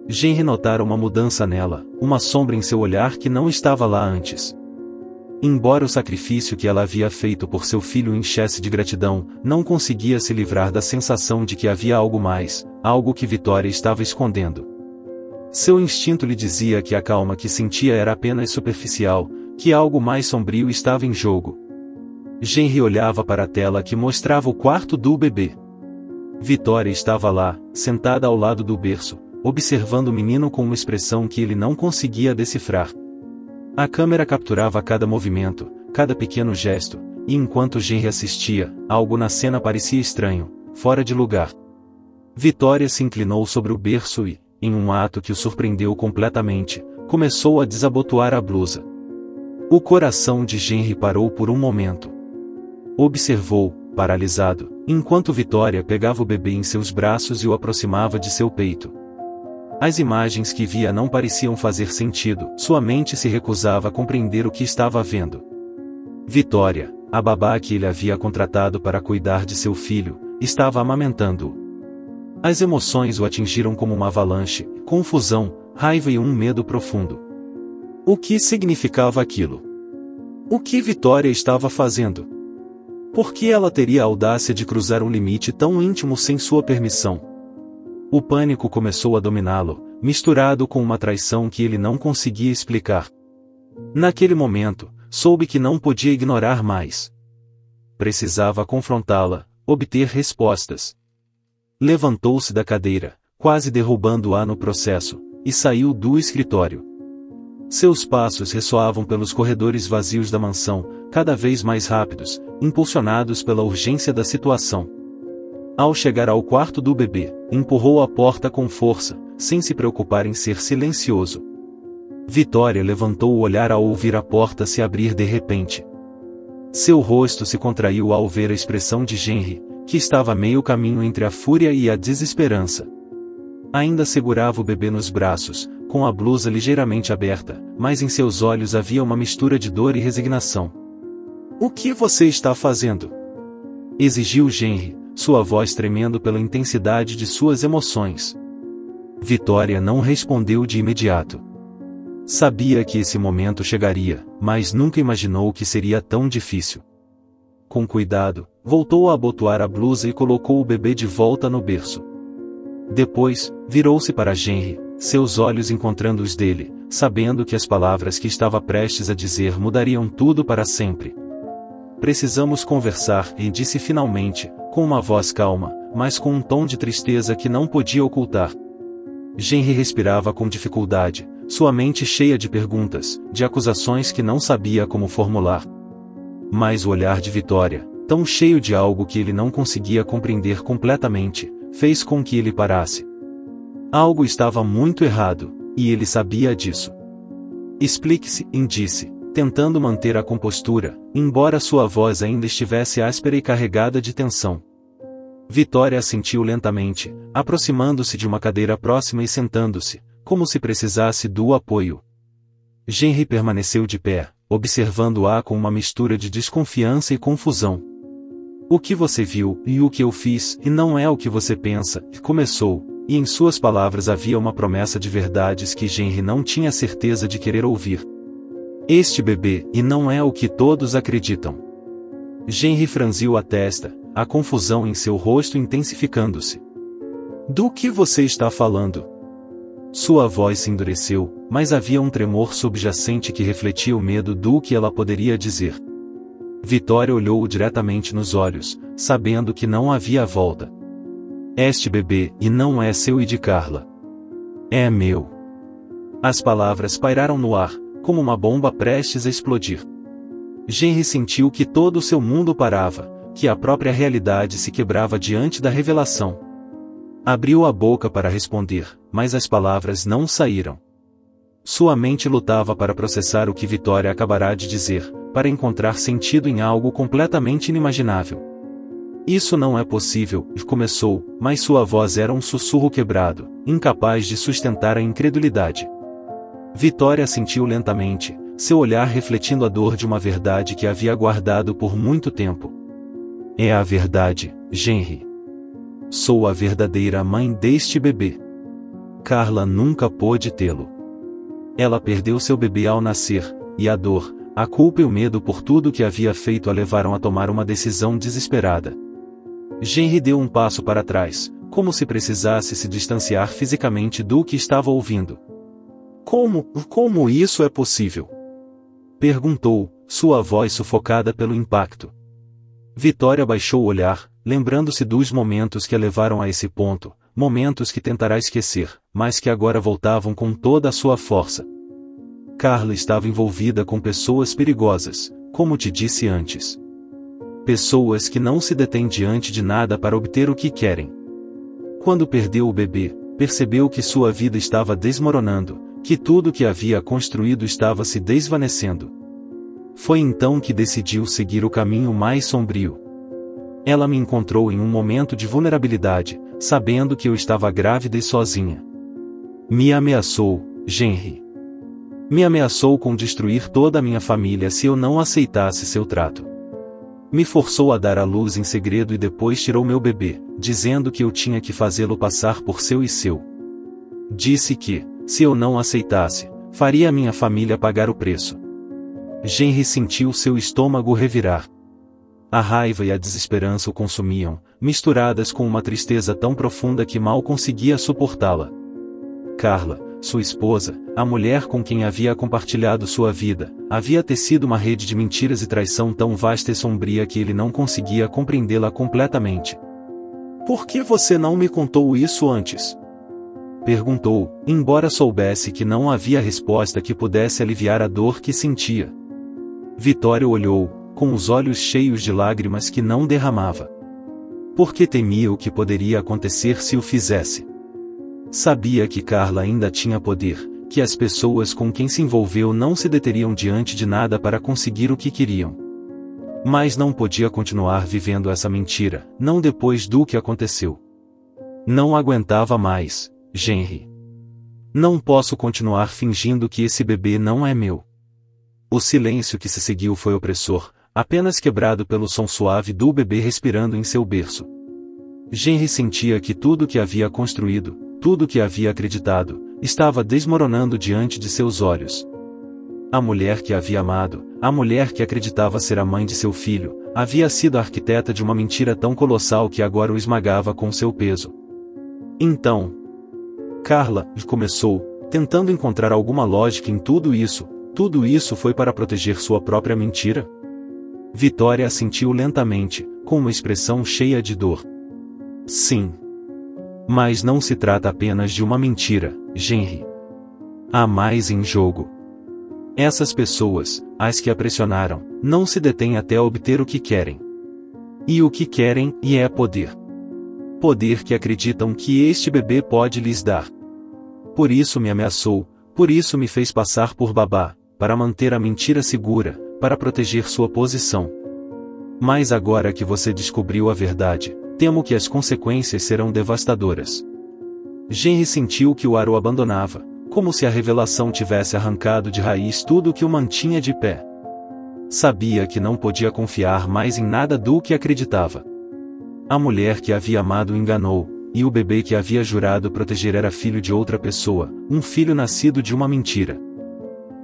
Speaker 1: Henry notara uma mudança nela, uma sombra em seu olhar que não estava lá antes. Embora o sacrifício que ela havia feito por seu filho o enchesse de gratidão, não conseguia se livrar da sensação de que havia algo mais, algo que Vitória estava escondendo. Seu instinto lhe dizia que a calma que sentia era apenas superficial, que algo mais sombrio estava em jogo. Henry olhava para a tela que mostrava o quarto do bebê. Vitória estava lá, sentada ao lado do berço, observando o menino com uma expressão que ele não conseguia decifrar. A câmera capturava cada movimento, cada pequeno gesto, e enquanto Henry assistia, algo na cena parecia estranho, fora de lugar. Vitória se inclinou sobre o berço e, em um ato que o surpreendeu completamente, começou a desabotoar a blusa. O coração de Henry parou por um momento. Observou, paralisado, enquanto Vitória pegava o bebê em seus braços e o aproximava de seu peito. As imagens que via não pareciam fazer sentido, sua mente se recusava a compreender o que estava vendo. Vitória, a babá que ele havia contratado para cuidar de seu filho, estava amamentando-o. As emoções o atingiram como uma avalanche, confusão, raiva e um medo profundo. O que significava aquilo? O que Vitória estava fazendo? Por que ela teria a audácia de cruzar um limite tão íntimo sem sua permissão? O pânico começou a dominá-lo, misturado com uma traição que ele não conseguia explicar. Naquele momento, soube que não podia ignorar mais. Precisava confrontá-la, obter respostas. Levantou-se da cadeira, quase derrubando-a no processo, e saiu do escritório. Seus passos ressoavam pelos corredores vazios da mansão, cada vez mais rápidos, impulsionados pela urgência da situação. Ao chegar ao quarto do bebê, empurrou a porta com força, sem se preocupar em ser silencioso. Vitória levantou o olhar ao ouvir a porta se abrir de repente. Seu rosto se contraiu ao ver a expressão de Henry, que estava a meio caminho entre a fúria e a desesperança. Ainda segurava o bebê nos braços, com a blusa ligeiramente aberta, mas em seus olhos havia uma mistura de dor e resignação. "O que você está fazendo?" exigiu Henry, sua voz tremendo pela intensidade de suas emoções. Vitória não respondeu de imediato. Sabia que esse momento chegaria, mas nunca imaginou que seria tão difícil. Com cuidado, voltou a abotoar a blusa e colocou o bebê de volta no berço. Depois, virou-se para Henry, seus olhos encontrando os dele, sabendo que as palavras que estava prestes a dizer mudariam tudo para sempre. "Precisamos conversar", e disse finalmente, com uma voz calma, mas com um tom de tristeza que não podia ocultar. Henry respirava com dificuldade, sua mente cheia de perguntas, de acusações que não sabia como formular. Mas o olhar de Vitória, tão cheio de algo que ele não conseguia compreender completamente, fez com que ele parasse. Algo estava muito errado, e ele sabia disso. "Explique-se", disse, tentando manter a compostura, embora sua voz ainda estivesse áspera e carregada de tensão. Vitória assentiu lentamente, aproximando-se de uma cadeira próxima e sentando-se, como se precisasse do apoio. Henry permaneceu de pé, observando-a com uma mistura de desconfiança e confusão. "O que você viu, e o que eu fiz, e não é o que você pensa", começou, e em suas palavras havia uma promessa de verdades que Henry não tinha certeza de querer ouvir. "Este bebê, e não é o que todos acreditam." Henry franziu a testa, a confusão em seu rosto intensificando-se. "Do que você está falando?" Sua voz se endureceu, mas havia um tremor subjacente que refletia o medo do que ela poderia dizer. Vitória olhou-o diretamente nos olhos, sabendo que não havia volta. "Este bebê, e não é seu e de Carla. É meu." As palavras pairaram no ar, como uma bomba prestes a explodir. Henry sentiu que todo o seu mundo parava, que a própria realidade se quebrava diante da revelação. Abriu a boca para responder, mas as palavras não saíram. Sua mente lutava para processar o que Vitória acabara de dizer, para encontrar sentido em algo completamente inimaginável. "Isso não é possível", começou, mas sua voz era um sussurro quebrado, incapaz de sustentar a incredulidade. Vitória assentiu lentamente, seu olhar refletindo a dor de uma verdade que havia guardado por muito tempo. "É a verdade, Henry. Sou a verdadeira mãe deste bebê. Carla nunca pôde tê-lo. Ela perdeu seu bebê ao nascer, e a dor, a culpa e o medo por tudo que havia feito a levaram a tomar uma decisão desesperada." Henry deu um passo para trás, como se precisasse se distanciar fisicamente do que estava ouvindo. Como isso é possível?" perguntou, sua voz sufocada pelo impacto. Vitória baixou o olhar, lembrando-se dos momentos que a levaram a esse ponto, momentos que tentará esquecer, mas que agora voltavam com toda a sua força. "Carla estava envolvida com pessoas perigosas, como te disse antes. Pessoas que não se detêm diante de nada para obter o que querem. Quando perdeu o bebê, percebeu que sua vida estava desmoronando, que tudo que havia construído estava se desvanecendo. Foi então que decidiu seguir o caminho mais sombrio. Ela me encontrou em um momento de vulnerabilidade, sabendo que eu estava grávida e sozinha. Me ameaçou, Henry. Me ameaçou com destruir toda a minha família se eu não aceitasse seu trato. Me forçou a dar à luz em segredo e depois tirou meu bebê, dizendo que eu tinha que fazê-lo passar por seu e seu. Disse que, se eu não aceitasse, faria a minha família pagar o preço. Henry sentiu seu estômago revirar. A raiva e a desesperança o consumiam, misturadas com uma tristeza tão profunda que mal conseguia suportá-la. Carla, sua esposa, a mulher com quem havia compartilhado sua vida, havia tecido uma rede de mentiras e traição tão vasta e sombria que ele não conseguia compreendê-la completamente. "Por que você não me contou isso antes?" perguntou, embora soubesse que não havia resposta que pudesse aliviar a dor que sentia. Vitória olhou, com os olhos cheios de lágrimas que não derramava. Porque temia o que poderia acontecer se o fizesse. Sabia que Carla ainda tinha poder, que as pessoas com quem se envolveu não se deteriam diante de nada para conseguir o que queriam. Mas não podia continuar vivendo essa mentira, não depois do que aconteceu. Não aguentava mais, Henry. Não posso continuar fingindo que esse bebê não é meu. O silêncio que se seguiu foi opressor, apenas quebrado pelo som suave do bebê respirando em seu berço. Henry sentia que tudo que havia construído, tudo que havia acreditado, estava desmoronando diante de seus olhos. A mulher que havia amado, a mulher que acreditava ser a mãe de seu filho, havia sido a arquiteta de uma mentira tão colossal que agora o esmagava com seu peso. Então, Carla começou, tentando encontrar alguma lógica em tudo isso foi para proteger sua própria mentira? Vitória assentiu lentamente, com uma expressão cheia de dor. Sim. Mas não se trata apenas de uma mentira, Henry. Há mais em jogo. Essas pessoas, as que a pressionaram, não se detêm até obter o que querem. E o que querem, é poder. Poder que acreditam que este bebê pode lhes dar. Por isso me ameaçou, por isso me fez passar por babá, para manter a mentira segura, para proteger sua posição. Mas agora que você descobriu a verdade, temo que as consequências serão devastadoras. Henry sentiu que o ar o abandonava, como se a revelação tivesse arrancado de raiz tudo o que o mantinha de pé. Sabia que não podia confiar mais em nada do que acreditava. A mulher que havia amado o enganou, e o bebê que havia jurado proteger era filho de outra pessoa, um filho nascido de uma mentira.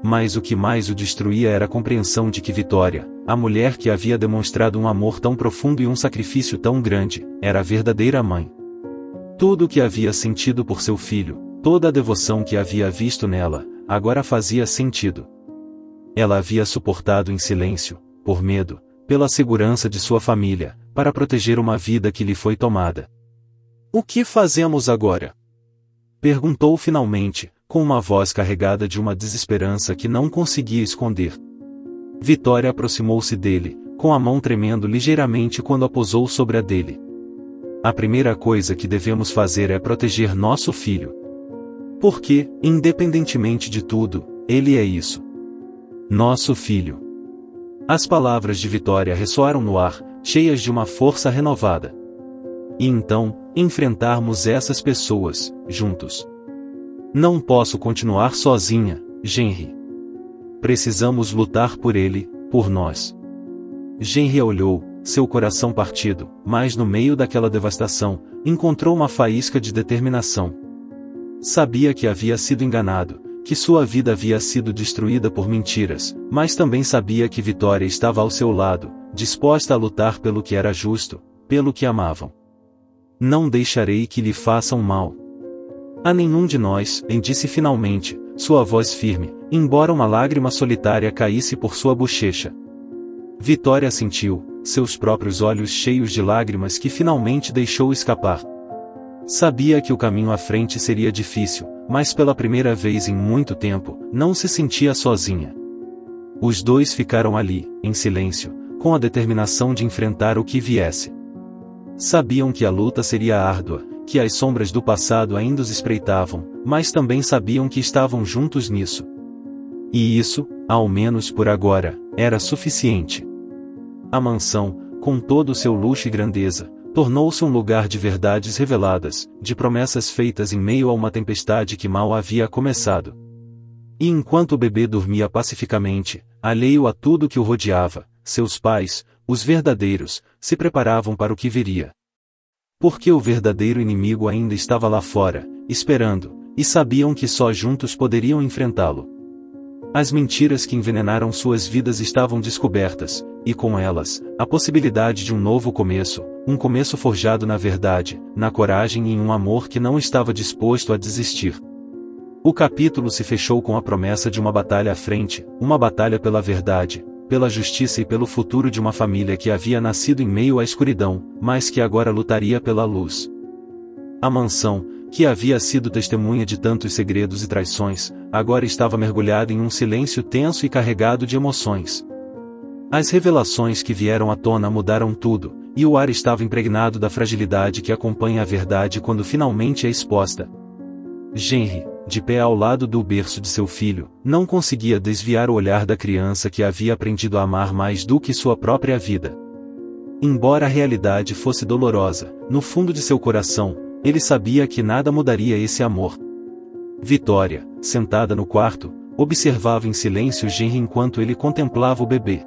Speaker 1: Mas o que mais o destruía era a compreensão de que Vitória, a mulher que havia demonstrado um amor tão profundo e um sacrifício tão grande, era a verdadeira mãe. Tudo o que havia sentido por seu filho, toda a devoção que havia visto nela, agora fazia sentido. Ela havia suportado em silêncio, por medo, pela segurança de sua família, para proteger uma vida que lhe foi tomada. "O que fazemos agora?" perguntou finalmente, com uma voz carregada de uma desesperança que não conseguia esconder. Vitória aproximou-se dele, com a mão tremendo ligeiramente quando a posou sobre a dele. "A primeira coisa que devemos fazer é proteger nosso filho. Porque, independentemente de tudo, ele é isso. Nosso filho." As palavras de Vitória ressoaram no ar, cheias de uma força renovada. "E então, enfrentarmos essas pessoas, juntos. Não posso continuar sozinha, Henry. Precisamos lutar por ele, por nós." Henry olhou, seu coração partido, mas no meio daquela devastação, encontrou uma faísca de determinação. Sabia que havia sido enganado, que sua vida havia sido destruída por mentiras, mas também sabia que Vitória estava ao seu lado, disposta a lutar pelo que era justo, pelo que amavam. "Não deixarei que lhe façam mal. A nenhum de nós", disse finalmente, sua voz firme, embora uma lágrima solitária caísse por sua bochecha. Vitória sentiu, seus próprios olhos cheios de lágrimas que finalmente deixou escapar. Sabia que o caminho à frente seria difícil, mas pela primeira vez em muito tempo, não se sentia sozinha. Os dois ficaram ali, em silêncio, com a determinação de enfrentar o que viesse. Sabiam que a luta seria árdua, que as sombras do passado ainda os espreitavam, mas também sabiam que estavam juntos nisso. E isso, ao menos por agora, era suficiente. A mansão, com todo o seu luxo e grandeza, tornou-se um lugar de verdades reveladas, de promessas feitas em meio a uma tempestade que mal havia começado. E enquanto o bebê dormia pacificamente, alheio a tudo que o rodeava, seus pais, os verdadeiros, se preparavam para o que viria. Porque o verdadeiro inimigo ainda estava lá fora, esperando, e sabiam que só juntos poderiam enfrentá-lo. As mentiras que envenenaram suas vidas estavam descobertas, e com elas, a possibilidade de um novo começo, um começo forjado na verdade, na coragem e em um amor que não estava disposto a desistir. O capítulo se fechou com a promessa de uma batalha à frente, uma batalha pela verdade, pela justiça e pelo futuro de uma família que havia nascido em meio à escuridão, mas que agora lutaria pela luz. A mansão, que havia sido testemunha de tantos segredos e traições, agora estava mergulhada em um silêncio tenso e carregado de emoções. As revelações que vieram à tona mudaram tudo, e o ar estava impregnado da fragilidade que acompanha a verdade quando finalmente é exposta. Henry, de pé ao lado do berço de seu filho, não conseguia desviar o olhar da criança que havia aprendido a amar mais do que sua própria vida. Embora a realidade fosse dolorosa, no fundo de seu coração, ele sabia que nada mudaria esse amor. Vitória, sentada no quarto, observava em silêncio Henry enquanto ele contemplava o bebê.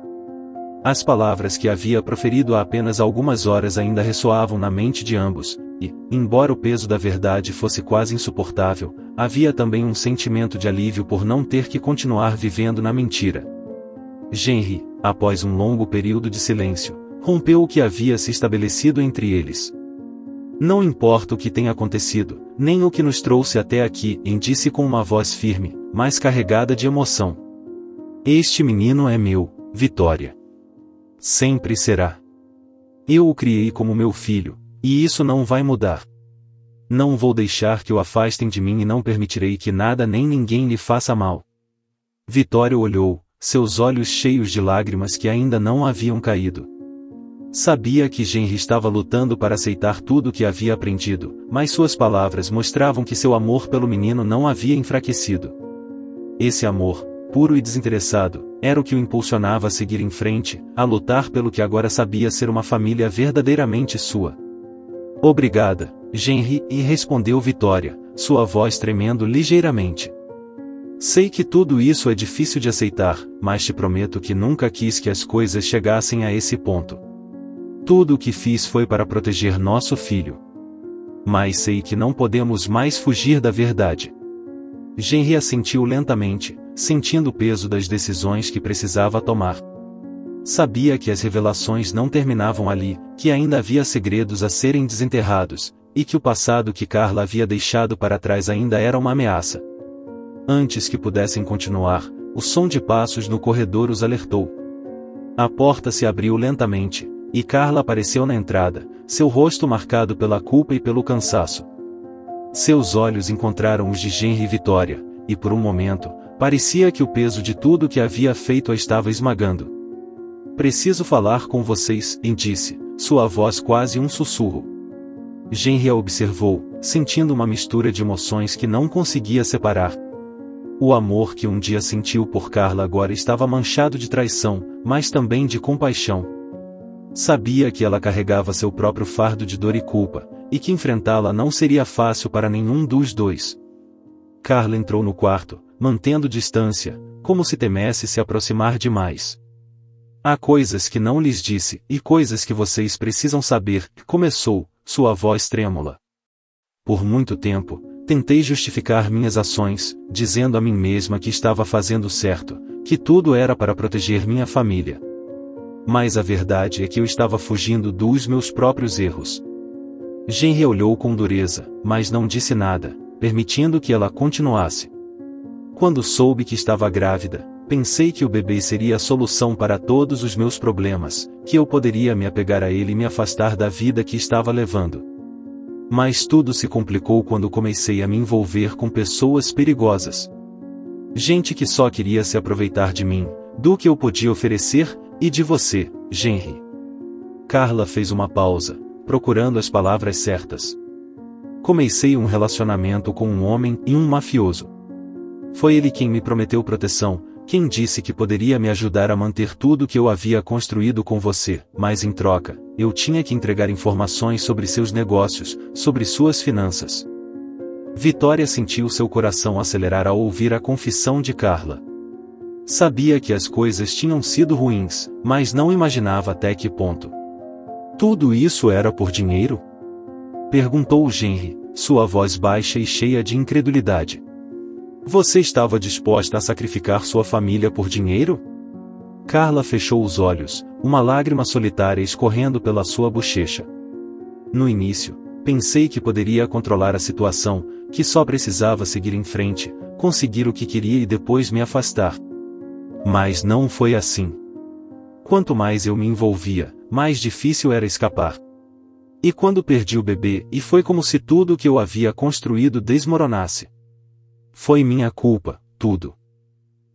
Speaker 1: As palavras que havia proferido há apenas algumas horas ainda ressoavam na mente de ambos, e, embora o peso da verdade fosse quase insuportável, havia também um sentimento de alívio por não ter que continuar vivendo na mentira. Henry, após um longo período de silêncio, rompeu o que havia se estabelecido entre eles. Não importa o que tenha acontecido, nem o que nos trouxe até aqui, disse com uma voz firme, mas carregada de emoção. Este menino é meu, Vitória. Sempre será. Eu o criei como meu filho, e isso não vai mudar. Não vou deixar que o afastem de mim e não permitirei que nada nem ninguém lhe faça mal. Vitória olhou, seus olhos cheios de lágrimas que ainda não haviam caído. Sabia que Henry estava lutando para aceitar tudo o que havia aprendido, mas suas palavras mostravam que seu amor pelo menino não havia enfraquecido. Esse amor, puro e desinteressado, era o que o impulsionava a seguir em frente, a lutar pelo que agora sabia ser uma família verdadeiramente sua. Obrigada, Henry, e respondeu Vitória, sua voz tremendo ligeiramente. Sei que tudo isso é difícil de aceitar, mas te prometo que nunca quis que as coisas chegassem a esse ponto. Tudo o que fiz foi para proteger nosso filho. Mas sei que não podemos mais fugir da verdade. Henry assentiu lentamente, sentindo o peso das decisões que precisava tomar. Sabia que as revelações não terminavam ali, que ainda havia segredos a serem desenterrados, e que o passado que Carla havia deixado para trás ainda era uma ameaça. Antes que pudessem continuar, o som de passos no corredor os alertou. A porta se abriu lentamente, e Carla apareceu na entrada, seu rosto marcado pela culpa e pelo cansaço. Seus olhos encontraram os de Henry e Vitória, e por um momento, parecia que o peso de tudo o que havia feito a estava esmagando. Preciso falar com vocês, disse, sua voz quase um sussurro. Henry a observou, sentindo uma mistura de emoções que não conseguia separar. O amor que um dia sentiu por Carla agora estava manchado de traição, mas também de compaixão. Sabia que ela carregava seu próprio fardo de dor e culpa, e que enfrentá-la não seria fácil para nenhum dos dois. Carla entrou no quarto, mantendo distância, como se temesse se aproximar demais. Há coisas que não lhes disse, e coisas que vocês precisam saber, começou, sua voz trêmula. Por muito tempo, tentei justificar minhas ações, dizendo a mim mesma que estava fazendo certo, que tudo era para proteger minha família. Mas a verdade é que eu estava fugindo dos meus próprios erros. Henry olhou com dureza, mas não disse nada, permitindo que ela continuasse. Quando soube que estava grávida, pensei que o bebê seria a solução para todos os meus problemas, que eu poderia me apegar a ele e me afastar da vida que estava levando. Mas tudo se complicou quando comecei a me envolver com pessoas perigosas. Gente que só queria se aproveitar de mim, do que eu podia oferecer, e de você, Henry. Carla fez uma pausa, procurando as palavras certas. Comecei um relacionamento com um homem e um mafioso. Foi ele quem me prometeu proteção, quem disse que poderia me ajudar a manter tudo que eu havia construído com você, mas em troca, eu tinha que entregar informações sobre seus negócios, sobre suas finanças. Vitória sentiu seu coração acelerar ao ouvir a confissão de Carla. Sabia que as coisas tinham sido ruins, mas não imaginava até que ponto. Tudo isso era por dinheiro? Perguntou Henry, sua voz baixa e cheia de incredulidade. Você estava disposta a sacrificar sua família por dinheiro? Carla fechou os olhos, uma lágrima solitária escorrendo pela sua bochecha. No início, pensei que poderia controlar a situação, que só precisava seguir em frente, conseguir o que queria e depois me afastar. Mas não foi assim. Quanto mais eu me envolvia, mais difícil era escapar. E quando perdi o bebê, e foi como se tudo que eu havia construído desmoronasse. Foi minha culpa, tudo.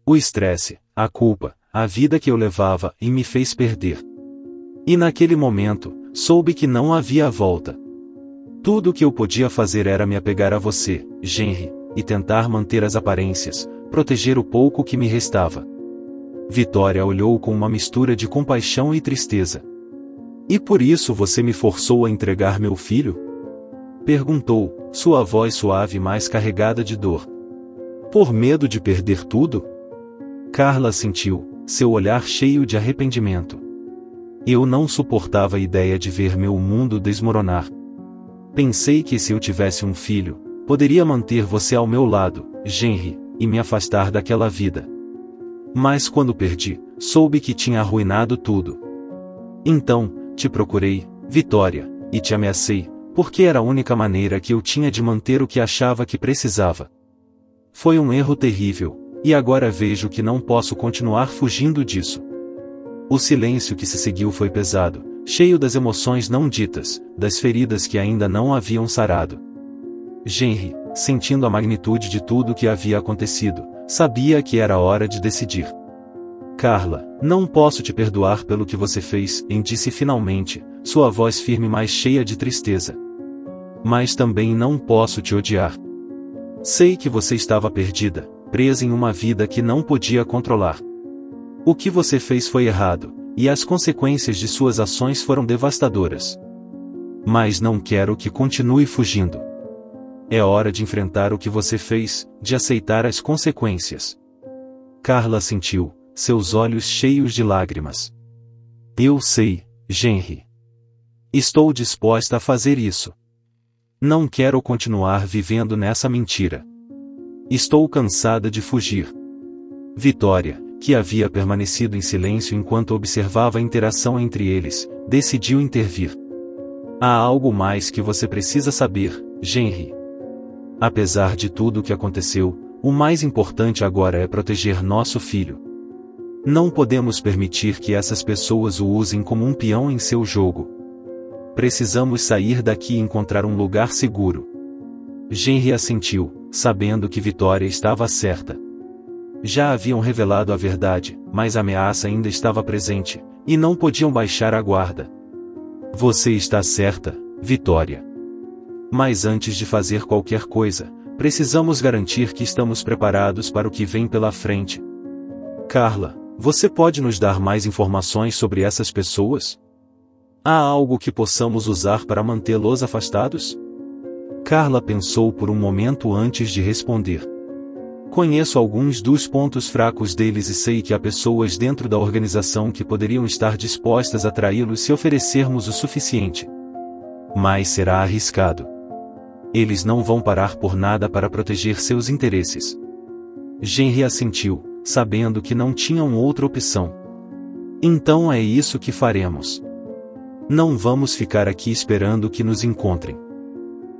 Speaker 1: O estresse, a culpa, a vida que eu levava e me fez perder. E naquele momento, soube que não havia volta. Tudo o que eu podia fazer era me apegar a você, Henry, e tentar manter as aparências, proteger o pouco que me restava. Vitória olhou com uma mistura de compaixão e tristeza. E por isso você me forçou a entregar meu filho? Perguntou, sua voz suave mais carregada de dor. Por medo de perder tudo? Carla sentiu, seu olhar cheio de arrependimento. Eu não suportava a ideia de ver meu mundo desmoronar. Pensei que se eu tivesse um filho, poderia manter você ao meu lado, Henry, e me afastar daquela vida. Mas quando perdi, soube que tinha arruinado tudo. Então, te procurei, Vitória, e te ameacei, porque era a única maneira que eu tinha de manter o que achava que precisava. Foi um erro terrível, e agora vejo que não posso continuar fugindo disso. O silêncio que se seguiu foi pesado, cheio das emoções não ditas, das feridas que ainda não haviam sarado. Henry, sentindo a magnitude de tudo que havia acontecido, sabia que era hora de decidir. Carla, não posso te perdoar pelo que você fez, disse finalmente, sua voz firme mais cheia de tristeza. Mas também não posso te odiar. Sei que você estava perdida, presa em uma vida que não podia controlar. O que você fez foi errado, e as consequências de suas ações foram devastadoras. Mas não quero que continue fugindo. É hora de enfrentar o que você fez, de aceitar as consequências. Carla sentiu, seus olhos cheios de lágrimas. Eu sei, Henry. Estou disposta a fazer isso. Não quero continuar vivendo nessa mentira. Estou cansada de fugir. Vitória, que havia permanecido em silêncio enquanto observava a interação entre eles, decidiu intervir. Há algo mais que você precisa saber, Henry. Apesar de tudo o que aconteceu, o mais importante agora é proteger nosso filho. Não podemos permitir que essas pessoas o usem como um peão em seu jogo. Precisamos sair daqui e encontrar um lugar seguro. Henry assentiu, sabendo que Vitória estava certa. Já haviam revelado a verdade, mas a ameaça ainda estava presente, e não podiam baixar a guarda. Você está certa, Vitória. Mas antes de fazer qualquer coisa, precisamos garantir que estamos preparados para o que vem pela frente. Carla, você pode nos dar mais informações sobre essas pessoas? Há algo que possamos usar para mantê-los afastados? Carla pensou por um momento antes de responder. Conheço alguns dos pontos fracos deles e sei que há pessoas dentro da organização que poderiam estar dispostas a traí-los se oferecermos o suficiente. Mas será arriscado. Eles não vão parar por nada para proteger seus interesses. Henry assentiu, sabendo que não tinham outra opção. Então é isso que faremos. Não vamos ficar aqui esperando que nos encontrem.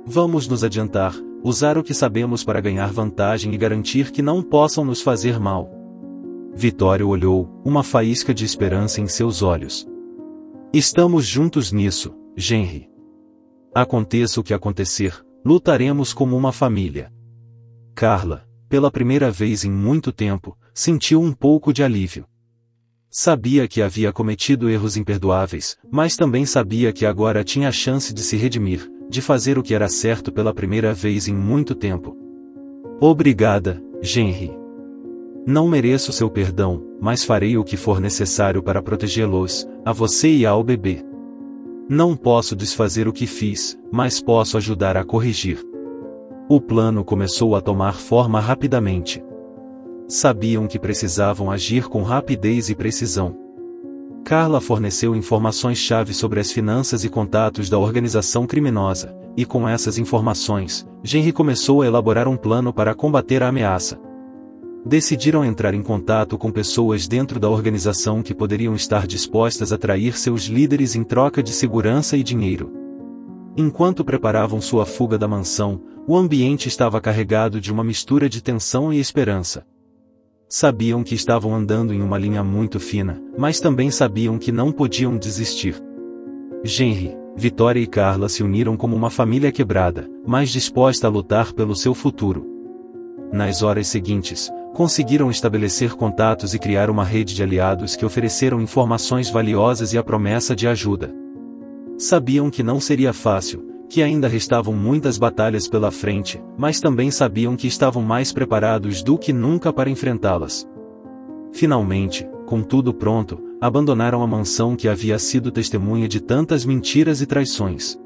Speaker 1: Vamos nos adiantar, usar o que sabemos para ganhar vantagem e garantir que não possam nos fazer mal. Vitória olhou, uma faísca de esperança em seus olhos. Estamos juntos nisso, Henry. Aconteça o que acontecer, lutaremos como uma família. Carla, pela primeira vez em muito tempo, sentiu um pouco de alívio. Sabia que havia cometido erros imperdoáveis, mas também sabia que agora tinha a chance de se redimir, de fazer o que era certo pela primeira vez em muito tempo. Obrigada, Henry. Não mereço seu perdão, mas farei o que for necessário para protegê-los, a você e ao bebê. Não posso desfazer o que fiz, mas posso ajudar a corrigir. O plano começou a tomar forma rapidamente. Sabiam que precisavam agir com rapidez e precisão. Carla forneceu informações-chave sobre as finanças e contatos da organização criminosa, e com essas informações, Henry começou a elaborar um plano para combater a ameaça. Decidiram entrar em contato com pessoas dentro da organização que poderiam estar dispostas a trair seus líderes em troca de segurança e dinheiro. Enquanto preparavam sua fuga da mansão, o ambiente estava carregado de uma mistura de tensão e esperança. Sabiam que estavam andando em uma linha muito fina, mas também sabiam que não podiam desistir. Henry, Vitória e Carla se uniram como uma família quebrada, mas disposta a lutar pelo seu futuro. Nas horas seguintes, conseguiram estabelecer contatos e criar uma rede de aliados que ofereceram informações valiosas e a promessa de ajuda. Sabiam que não seria fácil, que ainda restavam muitas batalhas pela frente, mas também sabiam que estavam mais preparados do que nunca para enfrentá-las. Finalmente, com tudo pronto, abandonaram a mansão que havia sido testemunha de tantas mentiras e traições.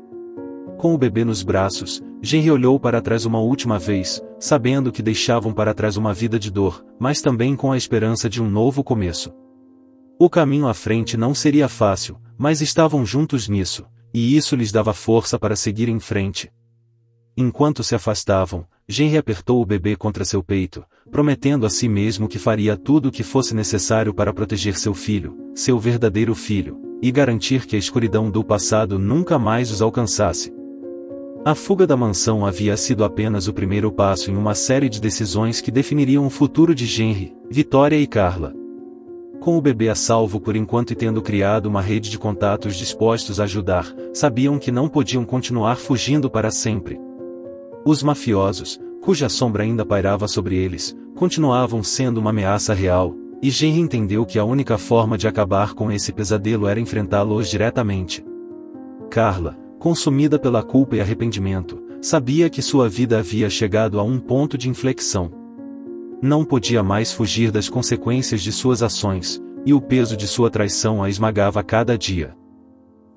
Speaker 1: Com o bebê nos braços, Henry olhou para trás uma última vez, sabendo que deixavam para trás uma vida de dor, mas também com a esperança de um novo começo. O caminho à frente não seria fácil, mas estavam juntos nisso, e isso lhes dava força para seguir em frente. Enquanto se afastavam, Henry apertou o bebê contra seu peito, prometendo a si mesmo que faria tudo o que fosse necessário para proteger seu filho, seu verdadeiro filho, e garantir que a escuridão do passado nunca mais os alcançasse. A fuga da mansão havia sido apenas o primeiro passo em uma série de decisões que definiriam o futuro de Henry, Vitória e Carla. Com o bebê a salvo por enquanto e tendo criado uma rede de contatos dispostos a ajudar, sabiam que não podiam continuar fugindo para sempre. Os mafiosos, cuja sombra ainda pairava sobre eles, continuavam sendo uma ameaça real, e Henry entendeu que a única forma de acabar com esse pesadelo era enfrentá-los diretamente. Carla, consumida pela culpa e arrependimento, sabia que sua vida havia chegado a um ponto de inflexão. Não podia mais fugir das consequências de suas ações, e o peso de sua traição a esmagava a cada dia.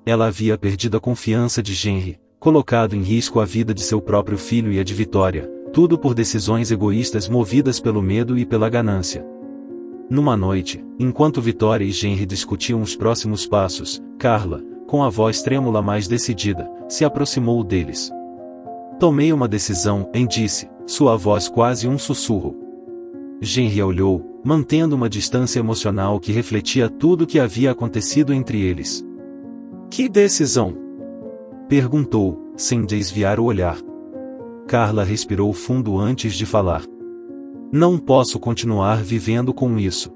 Speaker 1: Ela havia perdido a confiança de Henry, colocado em risco a vida de seu próprio filho e a de Vitória, tudo por decisões egoístas movidas pelo medo e pela ganância. Numa noite, enquanto Vitória e Henry discutiam os próximos passos, Carla, com a voz trêmula mais decidida, se aproximou deles. "Tomei uma decisão", disse, sua voz quase um sussurro. Henry a olhou, mantendo uma distância emocional que refletia tudo o que havia acontecido entre eles. "Que decisão?" perguntou, sem desviar o olhar. Carla respirou fundo antes de falar. "Não posso continuar vivendo com isso.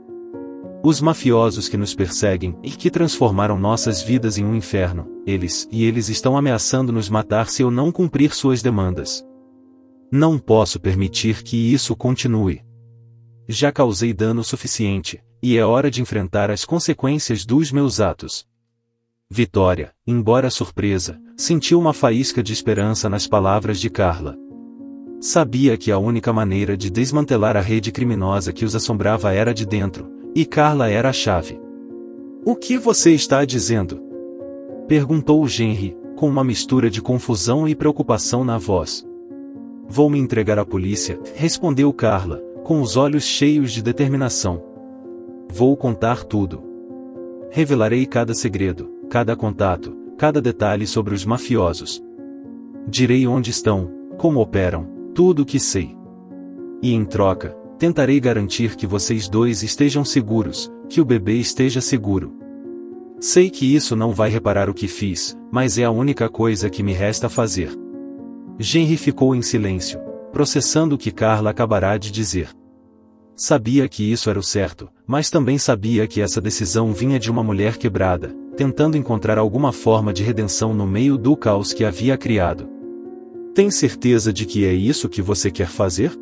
Speaker 1: Os mafiosos que nos perseguem e que transformaram nossas vidas em um inferno, eles estão ameaçando nos matar se eu não cumprir suas demandas. Não posso permitir que isso continue. Já causei dano suficiente, e é hora de enfrentar as consequências dos meus atos." Vitória, embora surpresa, sentiu uma faísca de esperança nas palavras de Carla. Sabia que a única maneira de desmantelar a rede criminosa que os assombrava era de dentro, e Carla era a chave. "O que você está dizendo?" perguntou Henry, com uma mistura de confusão e preocupação na voz. "Vou me entregar à polícia", respondeu Carla, com os olhos cheios de determinação. "Vou contar tudo. Revelarei cada segredo, cada contato, cada detalhe sobre os mafiosos. Direi onde estão, como operam, tudo o que sei. E em troca, tentarei garantir que vocês dois estejam seguros, que o bebê esteja seguro. Sei que isso não vai reparar o que fiz, mas é a única coisa que me resta fazer." Henry ficou em silêncio, processando o que Carla acabará de dizer. Sabia que isso era o certo, mas também sabia que essa decisão vinha de uma mulher quebrada, tentando encontrar alguma forma de redenção no meio do caos que havia criado. "Tem certeza de que é isso que você quer fazer?"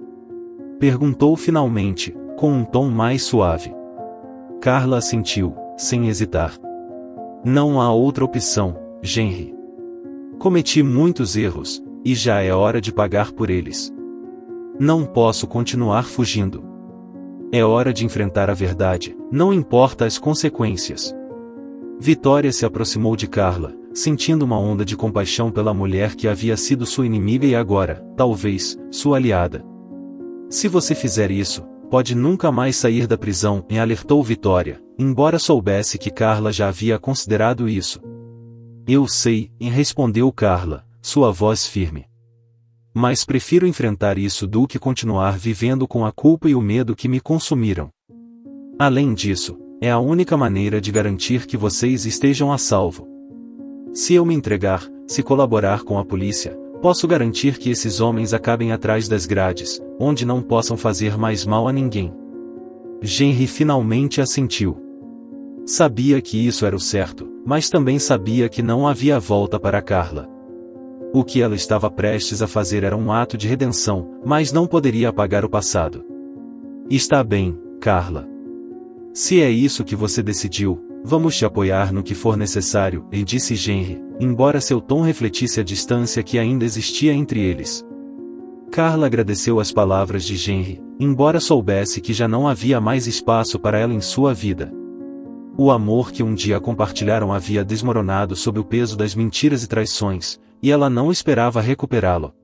Speaker 1: perguntou finalmente, com um tom mais suave. Carla assentiu, sem hesitar. "Não há outra opção, Henry. Cometi muitos erros, e já é hora de pagar por eles. Não posso continuar fugindo. É hora de enfrentar a verdade, não importa as consequências." Vitória se aproximou de Carla, sentindo uma onda de compaixão pela mulher que havia sido sua inimiga e agora, talvez, sua aliada. Se você fizer isso, pode nunca mais sair da prisão, alertou Vitória, embora soubesse que Carla já havia considerado isso. Eu sei, respondeu Carla, sua voz firme. Mas prefiro enfrentar isso do que continuar vivendo com a culpa e o medo que me consumiram. Além disso, é a única maneira de garantir que vocês estejam a salvo. Se eu me entregar, se colaborar com a polícia, posso garantir que esses homens acabem atrás das grades, onde não possam fazer mais mal a ninguém. Henry finalmente assentiu. Sabia que isso era o certo, mas também sabia que não havia volta para Carla. O que ela estava prestes a fazer era um ato de redenção, mas não poderia apagar o passado. Está bem, Carla. Se é isso que você decidiu, vamos te apoiar no que for necessário, disse Henry, embora seu tom refletisse a distância que ainda existia entre eles. Carla agradeceu as palavras de Henry, embora soubesse que já não havia mais espaço para ela em sua vida. O amor que um dia compartilharam havia desmoronado sob o peso das mentiras e traições, e ela não esperava recuperá-lo.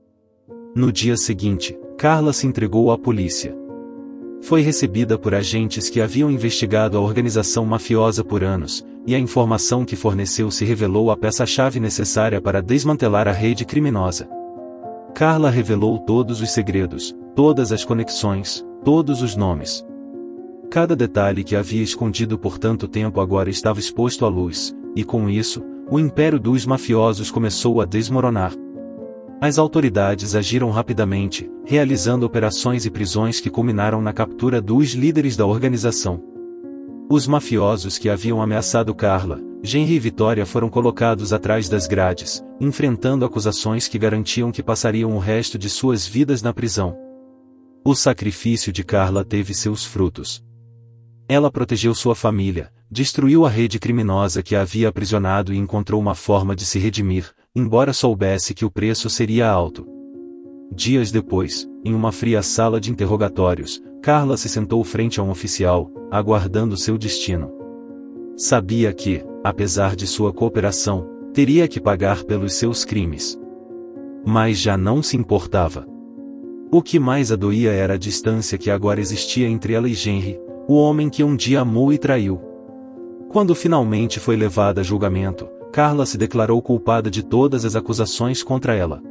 Speaker 1: No dia seguinte, Carla se entregou à polícia. Foi recebida por agentes que haviam investigado a organização mafiosa por anos, e a informação que forneceu se revelou a peça-chave necessária para desmantelar a rede criminosa. Carla revelou todos os segredos, todas as conexões, todos os nomes. Cada detalhe que havia escondido por tanto tempo agora estava exposto à luz, e com isso, o império dos mafiosos começou a desmoronar. As autoridades agiram rapidamente, realizando operações e prisões que culminaram na captura dos líderes da organização. Os mafiosos que haviam ameaçado Carla, Henry e Vitória foram colocados atrás das grades, enfrentando acusações que garantiam que passariam o resto de suas vidas na prisão. O sacrifício de Carla teve seus frutos. Ela protegeu sua família, destruiu a rede criminosa que a havia aprisionado e encontrou uma forma de se redimir, embora soubesse que o preço seria alto. Dias depois, em uma fria sala de interrogatórios, Carla se sentou frente a um oficial, aguardando seu destino. Sabia que, apesar de sua cooperação, teria que pagar pelos seus crimes. Mas já não se importava. O que mais a doía era a distância que agora existia entre ela e Henry, o homem que um dia amou e traiu. Quando finalmente foi levada a julgamento, Carla se declarou culpada de todas as acusações contra ela.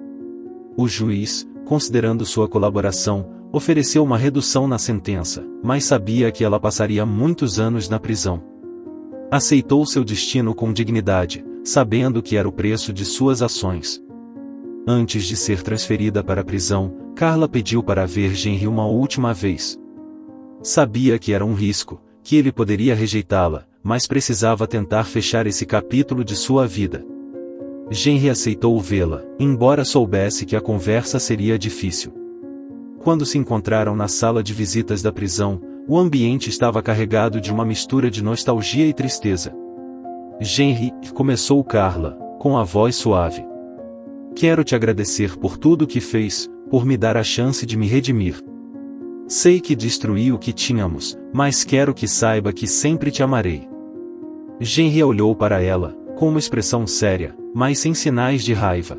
Speaker 1: O juiz, considerando sua colaboração, ofereceu uma redução na sentença, mas sabia que ela passaria muitos anos na prisão. Aceitou seu destino com dignidade, sabendo que era o preço de suas ações. Antes de ser transferida para a prisão, Carla pediu para ver Henry uma última vez. Sabia que era um risco, que ele poderia rejeitá-la, mas precisava tentar fechar esse capítulo de sua vida. Henry aceitou vê-la, embora soubesse que a conversa seria difícil. Quando se encontraram na sala de visitas da prisão, o ambiente estava carregado de uma mistura de nostalgia e tristeza. Henry, começou Carla, com a voz suave. Quero te agradecer por tudo o que fez, por me dar a chance de me redimir. Sei que destruí o que tínhamos, mas quero que saiba que sempre te amarei. Henry olhou para ela, com uma expressão séria, mas sem sinais de raiva.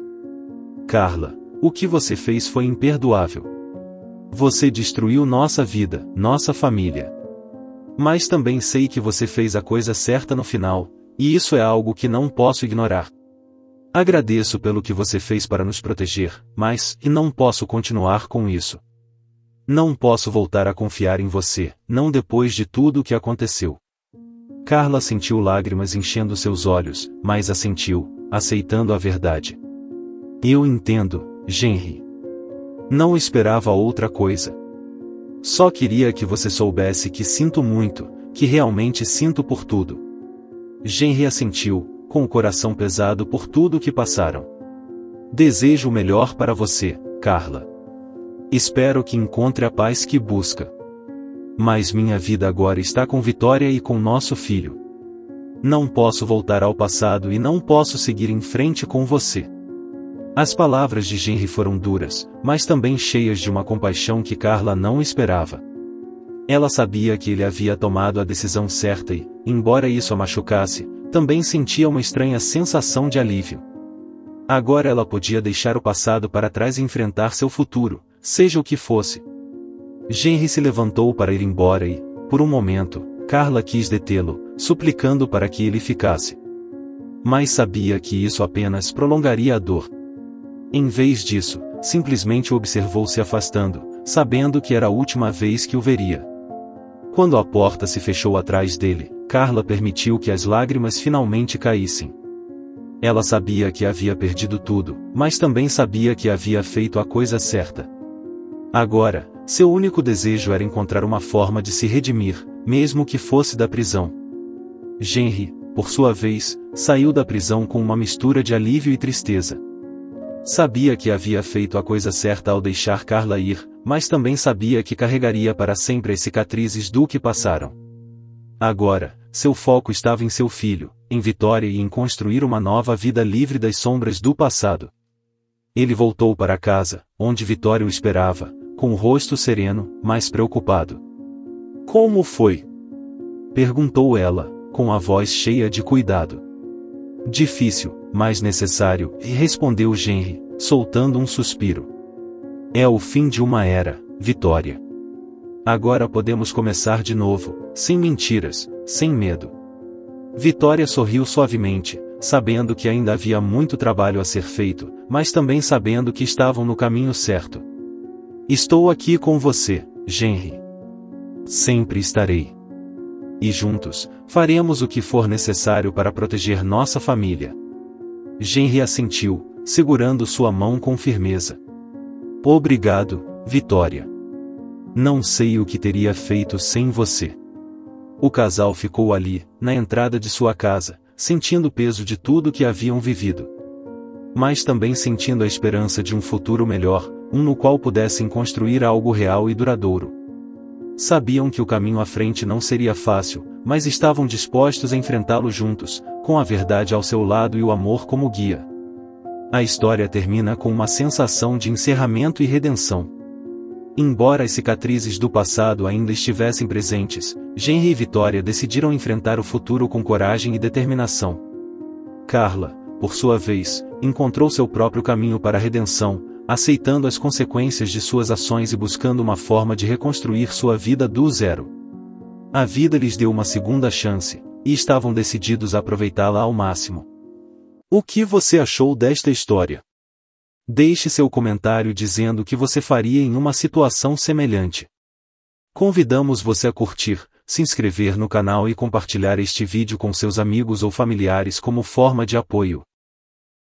Speaker 1: Carla, o que você fez foi imperdoável. Você destruiu nossa vida, nossa família. Mas também sei que você fez a coisa certa no final, e isso é algo que não posso ignorar. Agradeço pelo que você fez para nos proteger, mas não posso continuar com isso. Não posso voltar a confiar em você, não depois de tudo o que aconteceu. Carla sentiu lágrimas enchendo seus olhos, mas assentiu, aceitando a verdade. Eu entendo, Henry. Não esperava outra coisa. Só queria que você soubesse que sinto muito, que realmente sinto por tudo. Henry assentiu, com o coração pesado por tudo o que passaram. Desejo o melhor para você, Carla. Espero que encontre a paz que busca. Mas minha vida agora está com Vitória e com nosso filho. Não posso voltar ao passado e não posso seguir em frente com você. As palavras de Henry foram duras, mas também cheias de uma compaixão que Carla não esperava. Ela sabia que ele havia tomado a decisão certa e, embora isso a machucasse, também sentia uma estranha sensação de alívio. Agora ela podia deixar o passado para trás e enfrentar seu futuro, seja o que fosse. Henry se levantou para ir embora e, por um momento, Carla quis detê-lo, suplicando para que ele ficasse. Mas sabia que isso apenas prolongaria a dor. Em vez disso, simplesmente o observou se afastando, sabendo que era a última vez que o veria. Quando a porta se fechou atrás dele, Carla permitiu que as lágrimas finalmente caíssem. Ela sabia que havia perdido tudo, mas também sabia que havia feito a coisa certa. Agora, seu único desejo era encontrar uma forma de se redimir, mesmo que fosse da prisão. Henry, por sua vez, saiu da prisão com uma mistura de alívio e tristeza. Sabia que havia feito a coisa certa ao deixar Carla ir, mas também sabia que carregaria para sempre as cicatrizes do que passaram. Agora, seu foco estava em seu filho, em Vitória e em construir uma nova vida livre das sombras do passado. Ele voltou para casa, onde Vitória o esperava, com o rosto sereno, mas preocupado. "Como foi?" perguntou ela, com a voz cheia de cuidado. "Difícil, mas necessário", respondeu Henry, soltando um suspiro. "É o fim de uma era, Vitória. Agora podemos começar de novo, sem mentiras, sem medo." Vitória sorriu suavemente, sabendo que ainda havia muito trabalho a ser feito, mas também sabendo que estavam no caminho certo. "Estou aqui com você, Henry. Sempre estarei. E juntos, faremos o que for necessário para proteger nossa família." Henry assentiu, segurando sua mão com firmeza. "Obrigado, Vitória. Não sei o que teria feito sem você." O casal ficou ali, na entrada de sua casa, sentindo o peso de tudo que haviam vivido. Mas também sentindo a esperança de um futuro melhor, no qual pudessem construir algo real e duradouro. Sabiam que o caminho à frente não seria fácil, mas estavam dispostos a enfrentá-lo juntos, com a verdade ao seu lado e o amor como guia. A história termina com uma sensação de encerramento e redenção. Embora as cicatrizes do passado ainda estivessem presentes, Henry e Vitória decidiram enfrentar o futuro com coragem e determinação. Carla, por sua vez, encontrou seu próprio caminho para a redenção, aceitando as consequências de suas ações e buscando uma forma de reconstruir sua vida do zero. A vida lhes deu uma segunda chance, e estavam decididos a aproveitá-la ao máximo. O que você achou desta história? Deixe seu comentário dizendo o que você faria em uma situação semelhante. Convidamos você a curtir, se inscrever no canal e compartilhar este vídeo com seus amigos ou familiares como forma de apoio.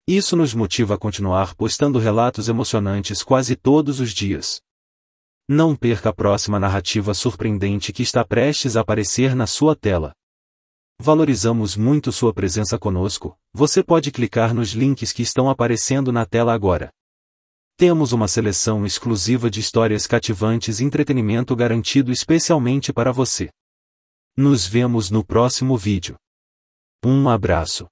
Speaker 1: Isso nos motiva a continuar postando relatos emocionantes quase todos os dias. Não perca a próxima narrativa surpreendente que está prestes a aparecer na sua tela. Valorizamos muito sua presença conosco. Você pode clicar nos links que estão aparecendo na tela agora. Temos uma seleção exclusiva de histórias cativantes e entretenimento garantido especialmente para você. Nos vemos no próximo vídeo. Um abraço.